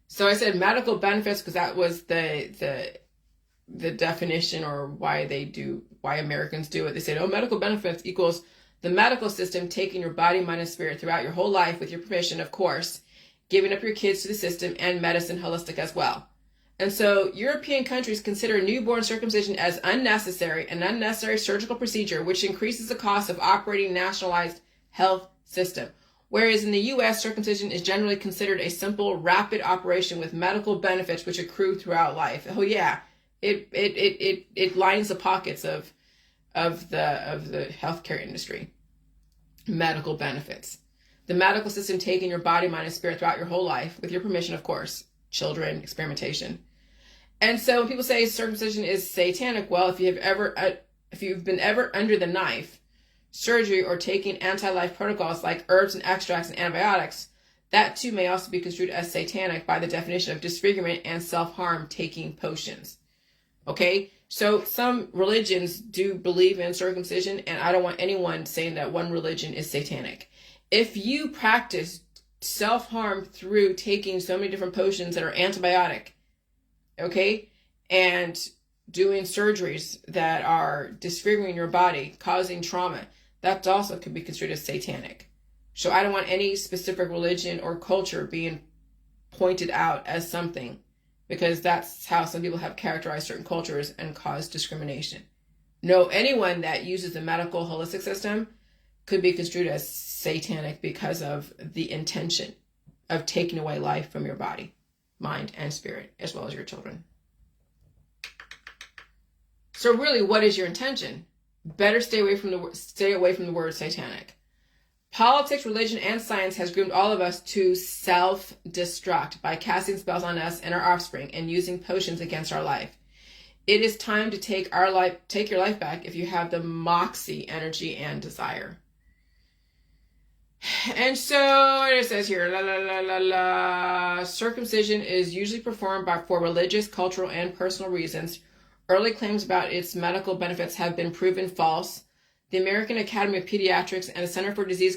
So I said medical benefits because that was the definition, or why Americans do it. They said, medical benefits equals the medical system taking your body, mind, and spirit throughout your whole life with your permission, of course, giving up your kids to the system, and medicine holistic as well. And so European countries consider newborn circumcision as an unnecessary surgical procedure, which increases the cost of operating nationalized health system. Whereas in the U.S., circumcision is generally considered a simple, rapid operation with medical benefits which accrue throughout life. Oh yeah, it lines the pockets of the healthcare industry. Medical benefits. The medical system taking your body, mind, and spirit throughout your whole life, with your permission, of course. Children, experimentation. And so when people say circumcision is satanic, well, if you've been ever under the knife, surgery, or taking anti-life protocols like herbs and extracts and antibiotics, that too may also be construed as satanic by the definition of disfigurement and self-harm taking potions. Okay? So some religions do believe in circumcision, and I don't want anyone saying that one religion is satanic. If you practice self-harm through taking so many different potions that are antibiotic, okay, and doing surgeries that are disfiguring your body, causing trauma, that also could be considered as satanic. So I don't want any specific religion or culture being pointed out as something, because that's how some people have characterized certain cultures and caused discrimination. No, anyone that uses the medical holistic system could be construed as satanic because of the intention of taking away life from your body, mind, and spirit, as well as your children. So really, what is your intention? Better stay away from the word satanic. Politics, religion, and science has groomed all of us to self-destruct by casting spells on us and our offspring and using potions against our life. It is time to take your life back if you have the moxie, energy, and desire. And so it says here, circumcision is usually performed for religious, cultural, and personal reasons. Early claims about its medical benefits have been proven false. The American Academy of Pediatrics and the Center for Disease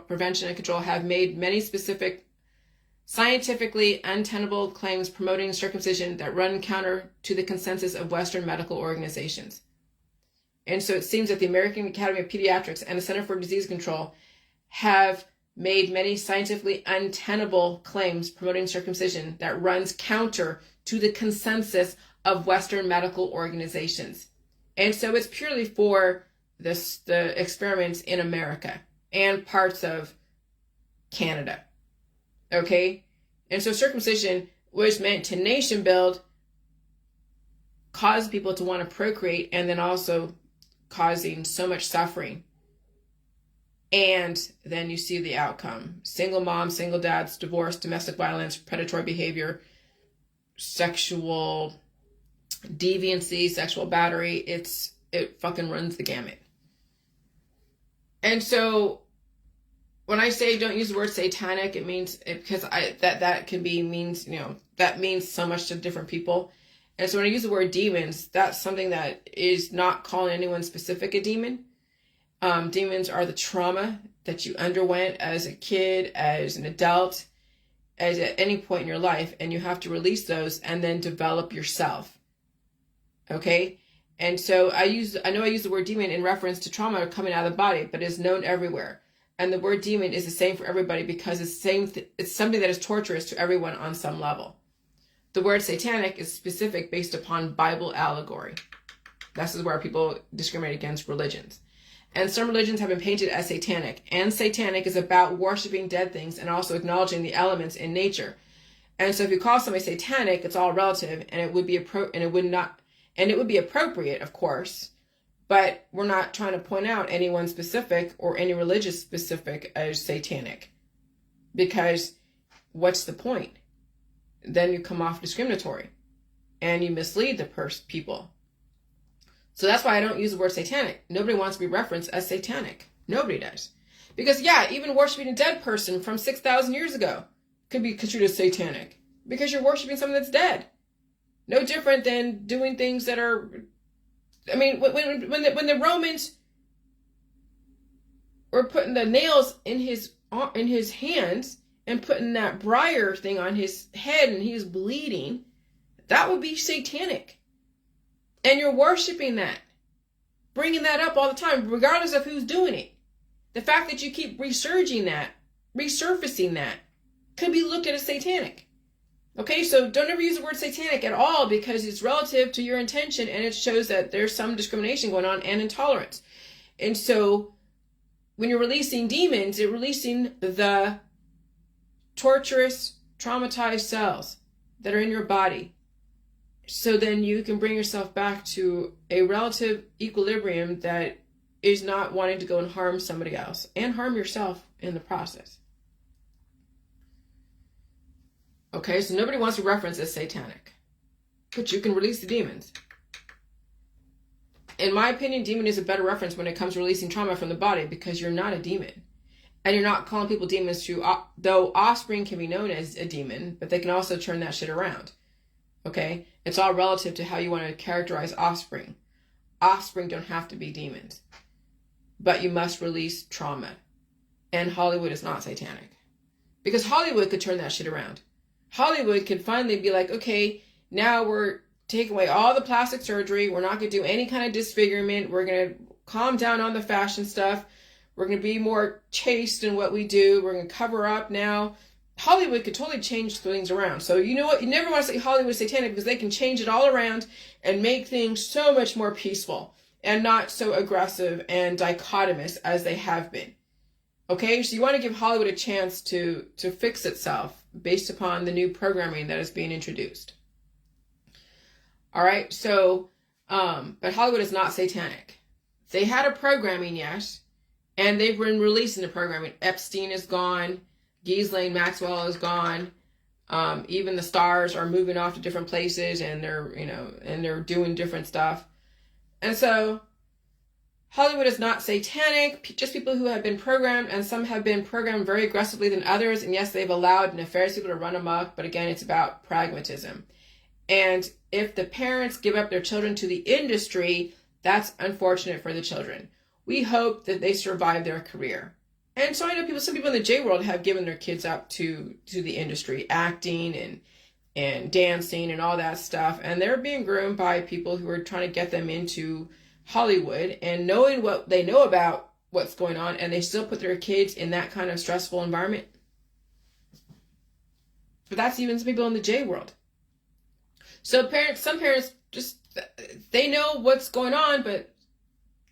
Prevention and Control have made many specific, scientifically untenable claims promoting circumcision that run counter to the consensus of Western medical organizations. And so it seems that the American Academy of Pediatrics and the Center for Disease Control have made many scientifically untenable claims promoting circumcision that runs counter to the consensus of Western medical organizations. And so it's purely for the experiments in America and parts of Canada. Okay? And so circumcision was meant to nation build, cause people to want to procreate, and then also causing so much suffering. And then you see the outcome. Single moms, single dads, divorce, domestic violence, predatory behavior, sexual deviancy, sexual battery. It fucking runs the gamut. And so when I say don't use the word satanic, it means because that can be means, that means so much to different people. And so when I use the word demons, that's something that is not calling anyone specific a demon. Demons are the trauma that you underwent as a kid, as an adult, as at any point in your life, and you have to release those and then develop yourself. Okay? And so I know I use the word demon in reference to trauma coming out of the body, but it's known everywhere. And the word demon is the same for everybody because it's something that is torturous to everyone on some level. The word satanic is specific based upon Bible allegory. This is where people discriminate against religions. And some religions have been painted as satanic. And satanic is about worshiping dead things and also acknowledging the elements in nature. And so if you call somebody satanic, it's all relative, and it would be appropriate, of course. But we're not trying to point out anyone specific or any religious specific as satanic. Because what's the point? Then you come off discriminatory and you mislead the people. So that's why I don't use the word satanic. Nobody wants to be referenced as satanic. Nobody does. Because even worshiping a dead person from 6,000 years ago could be considered satanic. Because you're worshiping something that's dead. No different than doing things that are... when the Romans were putting the nails in his hands and putting that briar thing on his head and he was bleeding, that would be satanic. And you're worshiping that. Bringing that up all the time, regardless of who's doing it. The fact that you keep resurfacing that, could be looked at as satanic. Okay, so don't ever use the word satanic at all because it's relative to your intention and it shows that there's some discrimination going on and intolerance. And so when you're releasing demons, you're releasing the torturous, traumatized cells that are in your body. So then you can bring yourself back to a relative equilibrium that is not wanting to go and harm somebody else and harm yourself in the process. Okay, so nobody wants to reference as satanic, but you can release the demons. In my opinion, demon is a better reference when it comes to releasing trauma from the body because you're not a demon. And you're not calling people demons though offspring can be known as a demon, but they can also turn that shit around. Okay? It's all relative to how you want to characterize offspring. Offspring don't have to be demons, but you must release trauma. And Hollywood is not satanic because Hollywood could turn that shit around. Hollywood could finally be like, okay, now we're taking away all the plastic surgery. We're not going to do any kind of disfigurement. We're going to calm down on the fashion stuff. We're going to be more chaste in what we do. We're going to cover up now. Hollywood could totally change things around. So you know what? You never want to say Hollywood is satanic because they can change it all around and make things so much more peaceful and not so aggressive and dichotomous as they have been. Okay, so you want to give Hollywood a chance to fix itself based upon the new programming that is being introduced. All right, so, but Hollywood is not satanic. They had a programming, yes, and they've been releasing the programming. Epstein is gone. Ghislaine Maxwell is gone. Even the stars are moving off to different places and they're doing different stuff. And so Hollywood is not satanic, just people who have been programmed, and some have been programmed very aggressively than others. And yes, they've allowed nefarious people to run amok, but again, it's about pragmatism. And if the parents give up their children to the industry, that's unfortunate for the children. We hope that they survive their career. And so I know some people in the J world have given their kids up to the industry, acting and dancing and all that stuff. And they're being groomed by people who are trying to get them into Hollywood and knowing what they know about what's going on, and they still put their kids in that kind of stressful environment. But that's even some people in the J world. So some parents just, they know what's going on, but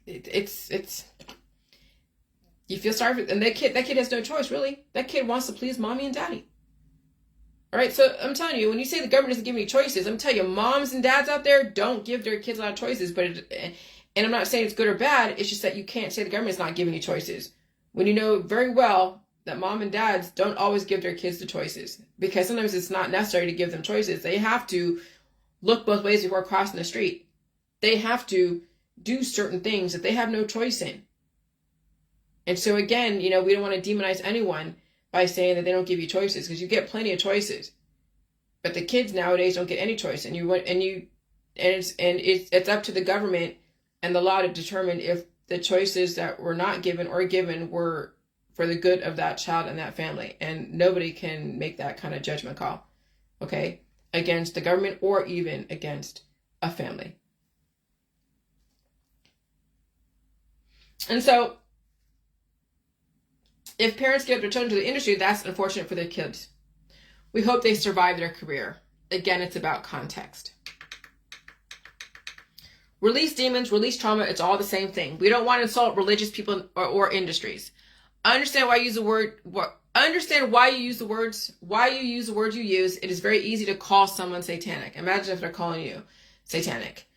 it's you feel sorry for, and that kid has no choice, really. That kid wants to please mommy and daddy. All right, so I'm telling you, when you say the government doesn't give you choices, I'm telling you, moms and dads out there don't give their kids a lot of choices, and I'm not saying it's good or bad, it's just that you can't say the government's not giving you choices. When you know very well that mom and dads don't always give their kids the choices, because sometimes it's not necessary to give them choices. They have to look both ways before crossing the street. They have to do certain things that they have no choice in. And so again, we don't want to demonize anyone by saying that they don't give you choices, because you get plenty of choices. But the kids nowadays don't get any choice, and it's up to the government and the law to determine if the choices that were not given or given were for the good of that child and that family. And nobody can make that kind of judgment call, okay, against the government or even against a family. And so if parents give their children to the industry, that's unfortunate for their kids. We hope they survive their career. Again, it's about context. Release demons, release trauma, it's all the same thing. We don't want to insult religious people or industries. Understand why you use the word, understand why you use the words you use. It is very easy to call someone satanic. Imagine if they're calling you satanic.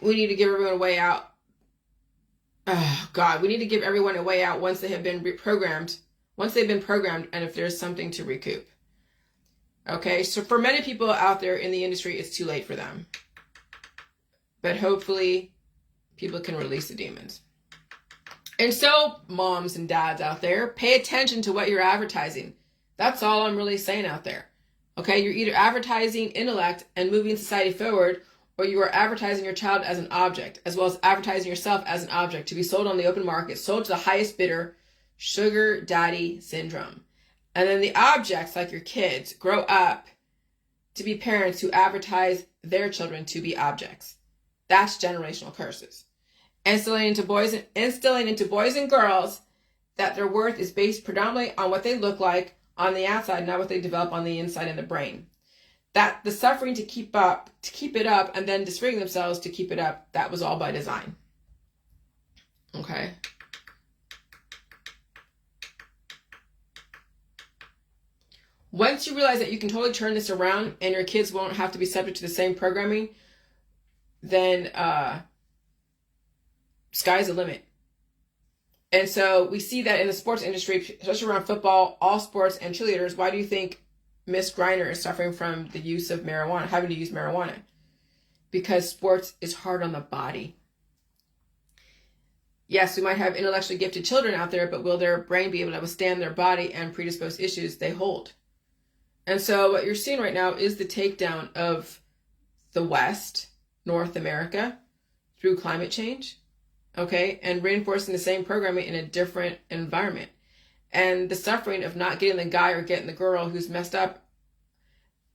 We need to give everyone a way out. Oh, God, we need to give everyone a way out once they have been reprogrammed. Once they've been programmed, and if there's something to recoup. Okay, so for many people out there in the industry, it's too late for them. But hopefully, people can release the demons. And so, moms and dads out there, pay attention to what you're advertising. That's all I'm really saying out there. Okay, you're either advertising intellect and moving society forward, or you are advertising your child as an object, as well as advertising yourself as an object to be sold on the open market, sold to the highest bidder, sugar daddy syndrome. And then the objects, like your kids, grow up to be parents who advertise their children to be objects. That's generational curses. Instilling into boys and girls that their worth is based predominantly on what they look like on the outside, not what they develop on the inside in the brain. That the suffering to keep it up, and then disfiguring themselves to keep it up, that was all by design. Okay. Once you realize that you can totally turn this around and your kids won't have to be subject to the same programming, then sky's the limit. And so we see that in the sports industry, especially around football, all sports, and cheerleaders. Why do you think Miss Griner is suffering from the use of marijuana, having to use marijuana? Because sports is hard on the body. Yes, we might have intellectually gifted children out there, but will their brain be able to withstand their body and predisposed issues they hold? And so what you're seeing right now is the takedown of the West, North America, through climate change, okay, and reinforcing the same programming in a different environment. And the suffering of not getting the guy or getting the girl who's messed up,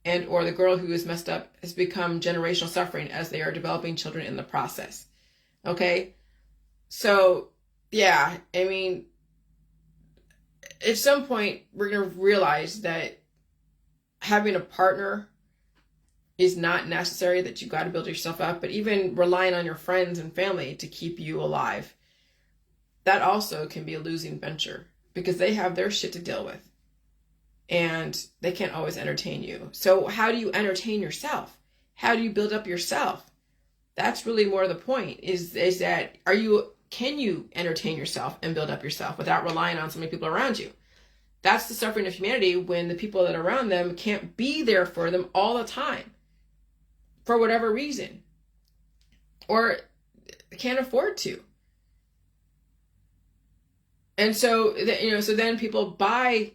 and or the girl who is messed up, has become generational suffering as they are developing children in the process. Okay? So, yeah, I mean, at some point, we're going to realize that having a partner is not necessary, that you got to build yourself up, but even relying on your friends and family to keep you alive, that also can be a losing venture because they have their shit to deal with and they can't always entertain you. So how do you entertain yourself? How do you build up yourself? That's really more the point, is that can you entertain yourself and build up yourself without relying on so many people around you? That's the suffering of humanity, when the people that are around them can't be there for them all the time for whatever reason, or can't afford to. And so, so then people buy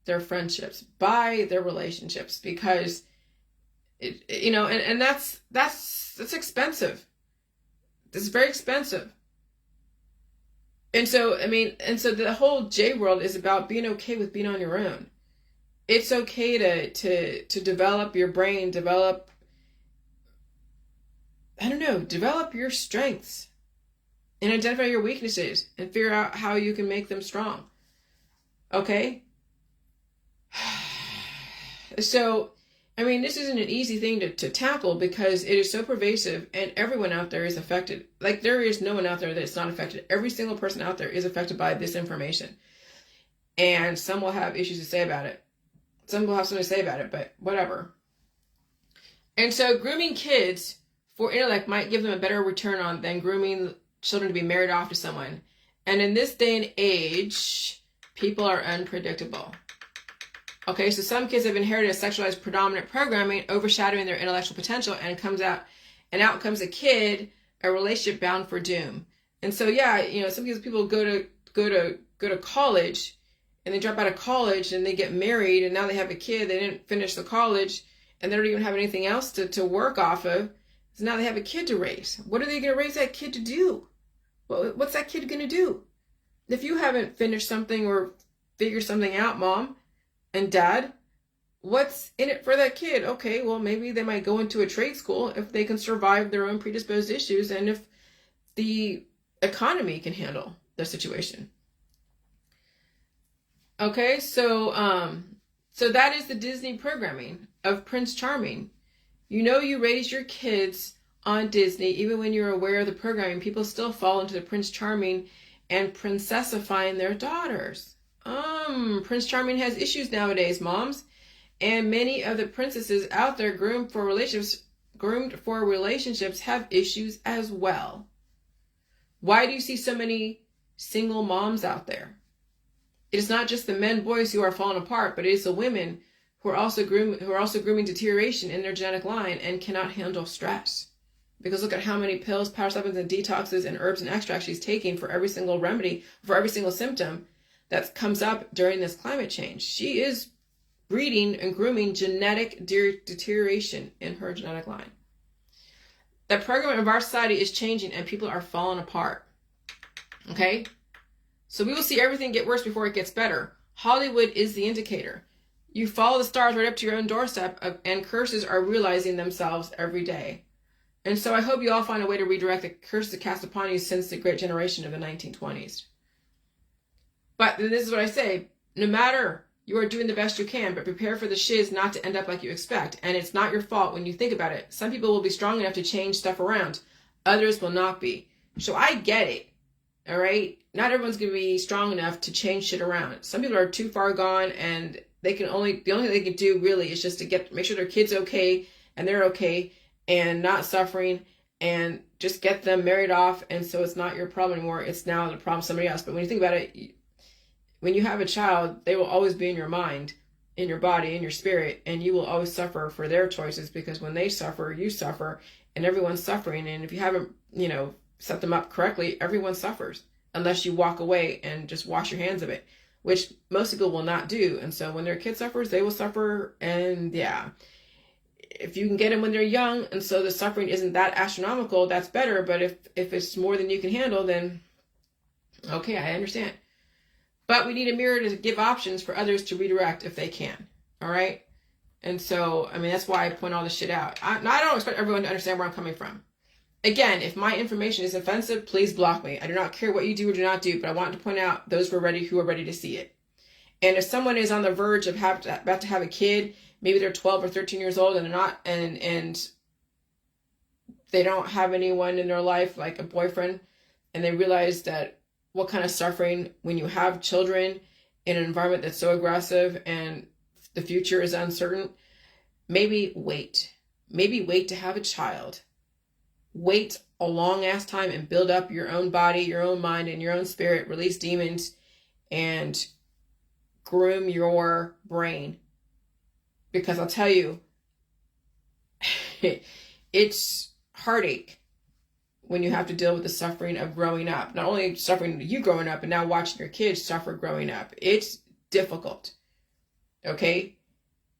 their friendships, buy their relationships, because and that's expensive. It's very expensive. And so, so the whole J world is about being okay with being on your own. It's okay to develop your brain, develop your strengths and identify your weaknesses and figure out how you can make them strong. Okay? So, this isn't an easy thing to tackle because it is so pervasive and everyone out there is affected. Like, there is no one out there that's not affected. Every single person out there is affected by this information. And some will have issues to say about it. Some will have something to say about it, but whatever. And so grooming kids for intellect might give them a better return on than grooming children to be married off to someone. And in this day and age, people are unpredictable. Okay, so some kids have inherited a sexualized predominant programming overshadowing their intellectual potential, and out comes a kid, a relationship bound for doom. And so, some people go to college, and they drop out of college and they get married, and now they have a kid. They didn't finish the college, and they don't even have anything else to work off of. So now they have a kid to raise. What are they going to raise that kid to do? What's that kid going to do? If you haven't finished something or figured something out, Mom and Dad, what's in it for that kid? Okay, well, maybe they might go into a trade school if they can survive their own predisposed issues and if the economy can handle their situation. Okay, so that is the Disney programming of Prince Charming. You raise your kids on Disney, even when you're aware of the programming, people still fall into the Prince Charming and princessifying their daughters. Prince Charming has issues nowadays, moms. And many of the princesses out there groomed for relationships have issues as well. Why do you see so many single moms out there? It is not just the men, boys who are falling apart, but it is the women who are also grooming deterioration in their genetic line and cannot handle stress. Because look at how many pills, power supplements, and detoxes and herbs and extracts she's taking for every single remedy, for every single symptom that comes up during this climate change. She is breeding and grooming genetic deterioration in her genetic line. The program of our society is changing and people are falling apart. Okay? So we will see everything get worse before it gets better. Hollywood is the indicator. You follow the stars right up to your own doorstep, and curses are realizing themselves every day. And so I hope you all find a way to redirect the curses cast upon you since the Great Generation of the 1920s. But this is what I say. No matter You are doing the best you can, but prepare for the shiz not to end up like you expect. And it's not your fault when you think about it. Some people will be strong enough to change stuff around. Others will not be. So I get it. All right? Not everyone's going to be strong enough to change shit around. Some people are too far gone, and the only thing they can do really is just to make sure their kid's okay and they're okay and not suffering, and just get them married off. And so it's not your problem anymore. It's now the problem of somebody else. But when you think about it, when you have a child, they will always be in your mind, in your body, in your spirit, and you will always suffer for their choices, because when they suffer, you suffer, and everyone's suffering. And if you haven't, set them up correctly, everyone suffers unless you walk away and just wash your hands of it, which most people will not do. And so when their kid suffers, they will suffer. And yeah, if you can get them when they're young, and so the suffering isn't that astronomical, that's better. But if it's more than you can handle, then okay, I understand. But we need a mirror to give options for others to redirect if they can. All right? And so, that's why I point all this shit out. I don't expect everyone to understand where I'm coming from. Again, if my information is offensive, please block me. I do not care what you do or do not do, but I want to point out those who are ready to see it. And if someone is on the verge of about to have a kid, maybe they're 12 or 13 years old and they're not, and they don't have anyone in their life, like a boyfriend, and they realize that what kind of suffering when you have children in an environment that's so aggressive and the future is uncertain, maybe wait. Maybe wait to have a child. Wait a long ass time and build up your own body, your own mind, and your own spirit. Release demons and groom your brain. Because I'll tell you, it's heartache when you have to deal with the suffering of growing up. Not only suffering you growing up, and now watching your kids suffer growing up. It's difficult. Okay?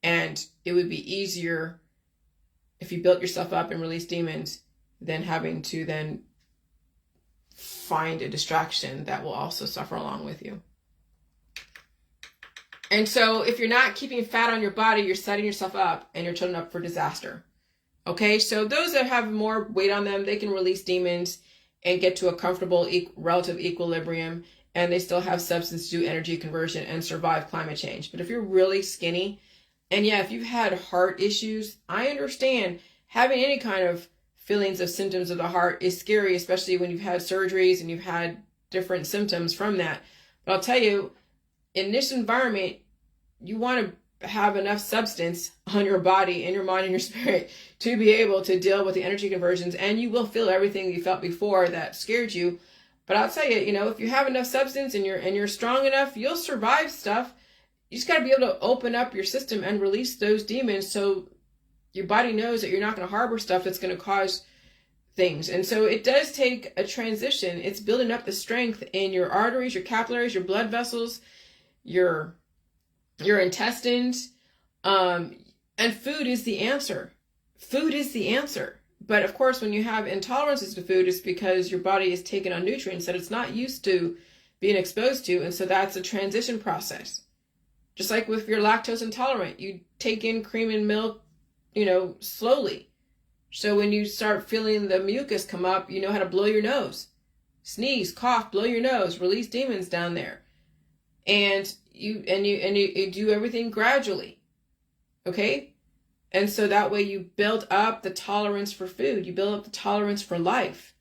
And it would be easier if you built yourself up and released demons than having to then find a distraction that will also suffer along with you. And so if you're not keeping fat on your body, you're setting yourself up and your children up for disaster. Okay, so those that have more weight on them, they can release demons and get to a comfortable relative equilibrium, and they still have substance to do energy conversion and survive climate change. But if you're really skinny, and yeah, if you've had heart issues, I understand having any kind of feelings of symptoms of the heart is scary, especially when you've had surgeries and you've had different symptoms from that. But I'll tell you, in this environment, you want to have enough substance on your body and your mind and your spirit to be able to deal with the energy conversions, and you will feel everything you felt before that scared you. But I'll tell you, if you have enough substance and you're strong enough, you'll survive stuff. You just got to be able to open up your system and release those demons so your body knows that you're not going to harbor stuff that's going to cause things. And so it does take a transition. It's building up the strength in your arteries, your capillaries, your blood vessels, your intestines. And food is the answer. Food is the answer. But of course, when you have intolerances to food, it's because your body is taking on nutrients that it's not used to being exposed to. And so that's a transition process. Just like if you're lactose intolerant, you take in cream and milk, slowly. So when you start feeling the mucus come up, you know how to blow your nose. Sneeze, cough, blow your nose, release demons down there. And you do everything gradually. Okay? And so that way you build up the tolerance for food. You build up the tolerance for life.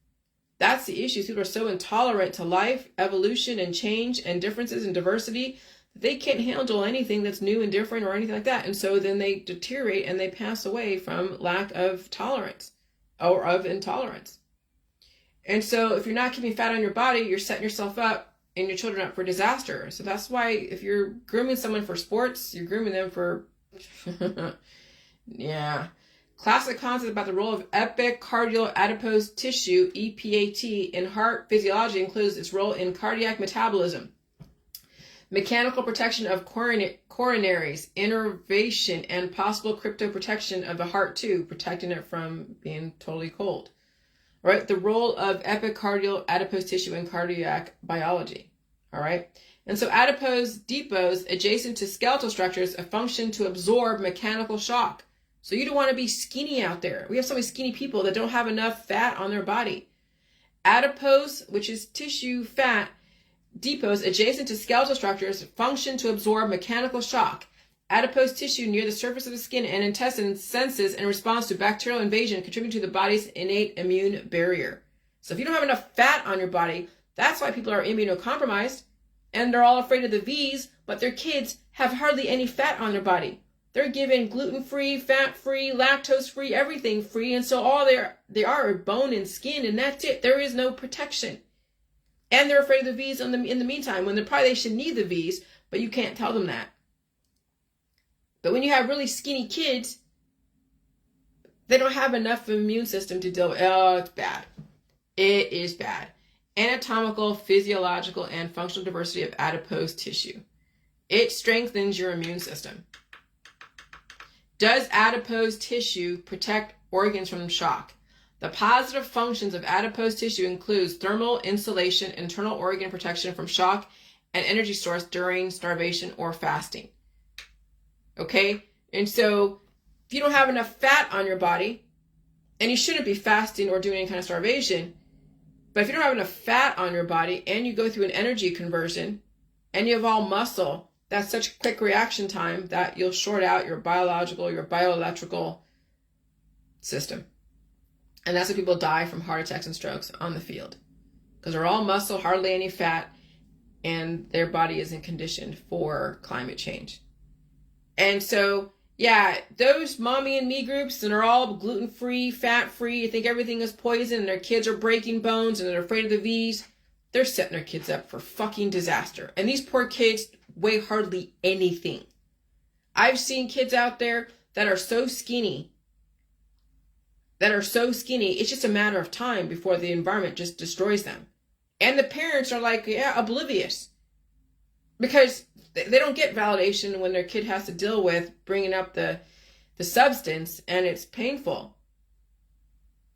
That's the issue. People are so intolerant to life, evolution, and change, and differences and diversity, that they can't handle anything that's new and different or anything like that. And so then they deteriorate and they pass away from lack of tolerance or of intolerance. And so if you're not keeping fat on your body, you're setting yourself up and your children up for disaster. So that's why if you're grooming someone for sports, you're grooming them for... Yeah. Classic concept about the role of epicardial adipose tissue, EPAT, in heart physiology includes its role in cardiac metabolism, mechanical protection of coronaries, innervation, and possible cryptoprotection of the heart too, protecting it from being totally cold. All right, the role of epicardial adipose tissue in cardiac biology. All right. And so adipose depots adjacent to skeletal structures function to absorb mechanical shock. So you don't want to be skinny out there. We have so many skinny people that don't have enough fat on their body. Adipose, which is tissue fat, depots adjacent to skeletal structures function to absorb mechanical shock. Adipose tissue near the surface of the skin and intestines senses and responds to bacterial invasion, contributing to the body's innate immune barrier. So if you don't have enough fat on your body, that's why people are immunocompromised and they're all afraid of the V's, but their kids have hardly any fat on their body. They're given gluten-free, fat-free, lactose-free, everything free, and so all they are bone and skin, and that's it. There is no protection. And they're afraid of the V's in the meantime, when they should need the V's, but you can't tell them that. But when you have really skinny kids, they don't have enough immune system to deal with. Oh, it's bad. It is bad. Anatomical, physiological, and functional diversity of adipose tissue. It strengthens your immune system. Does adipose tissue protect organs from shock? The positive functions of adipose tissue includes thermal insulation, internal organ protection from shock, and energy source during starvation or fasting. Okay? And so if you don't have enough fat on your body, and you shouldn't be fasting or doing any kind of starvation, but if you don't have enough fat on your body and you go through an energy conversion and you have all muscle, that's such quick reaction time that you'll short out your biological, your bioelectrical system. And that's why people die from heart attacks and strokes on the field. Because they're all muscle, hardly any fat, and their body isn't conditioned for climate change. And so, yeah, those mommy and me groups that are all gluten-free, fat-free, think everything is poison, and their kids are breaking bones, and they're afraid of the V's, they're setting their kids up for fucking disaster. And these poor kids weigh hardly anything. I've seen kids out there that are so skinny, it's just a matter of time before the environment just destroys them. And the parents are like, yeah, oblivious. Because they don't get validation when their kid has to deal with bringing up the substance and it's painful.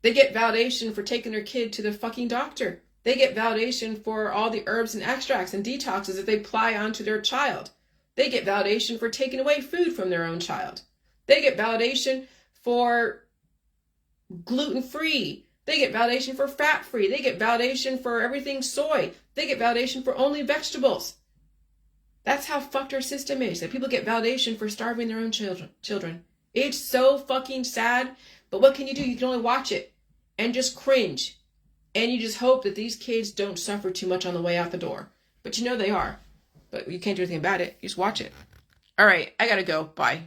They get validation for taking their kid to the fucking doctor. They get validation for all the herbs and extracts and detoxes that they apply onto their child. They get validation for taking away food from their own child. They get validation for gluten-free. They get validation for fat-free. They get validation for everything soy. They get validation for only vegetables. That's how fucked our system is, that people get validation for starving their own children. It's so fucking sad, but what can you do? You can only watch it and just cringe. And you just hope that these kids don't suffer too much on the way out the door. But you know they are. But you can't do anything about it. You just watch it. All right, I gotta go. Bye.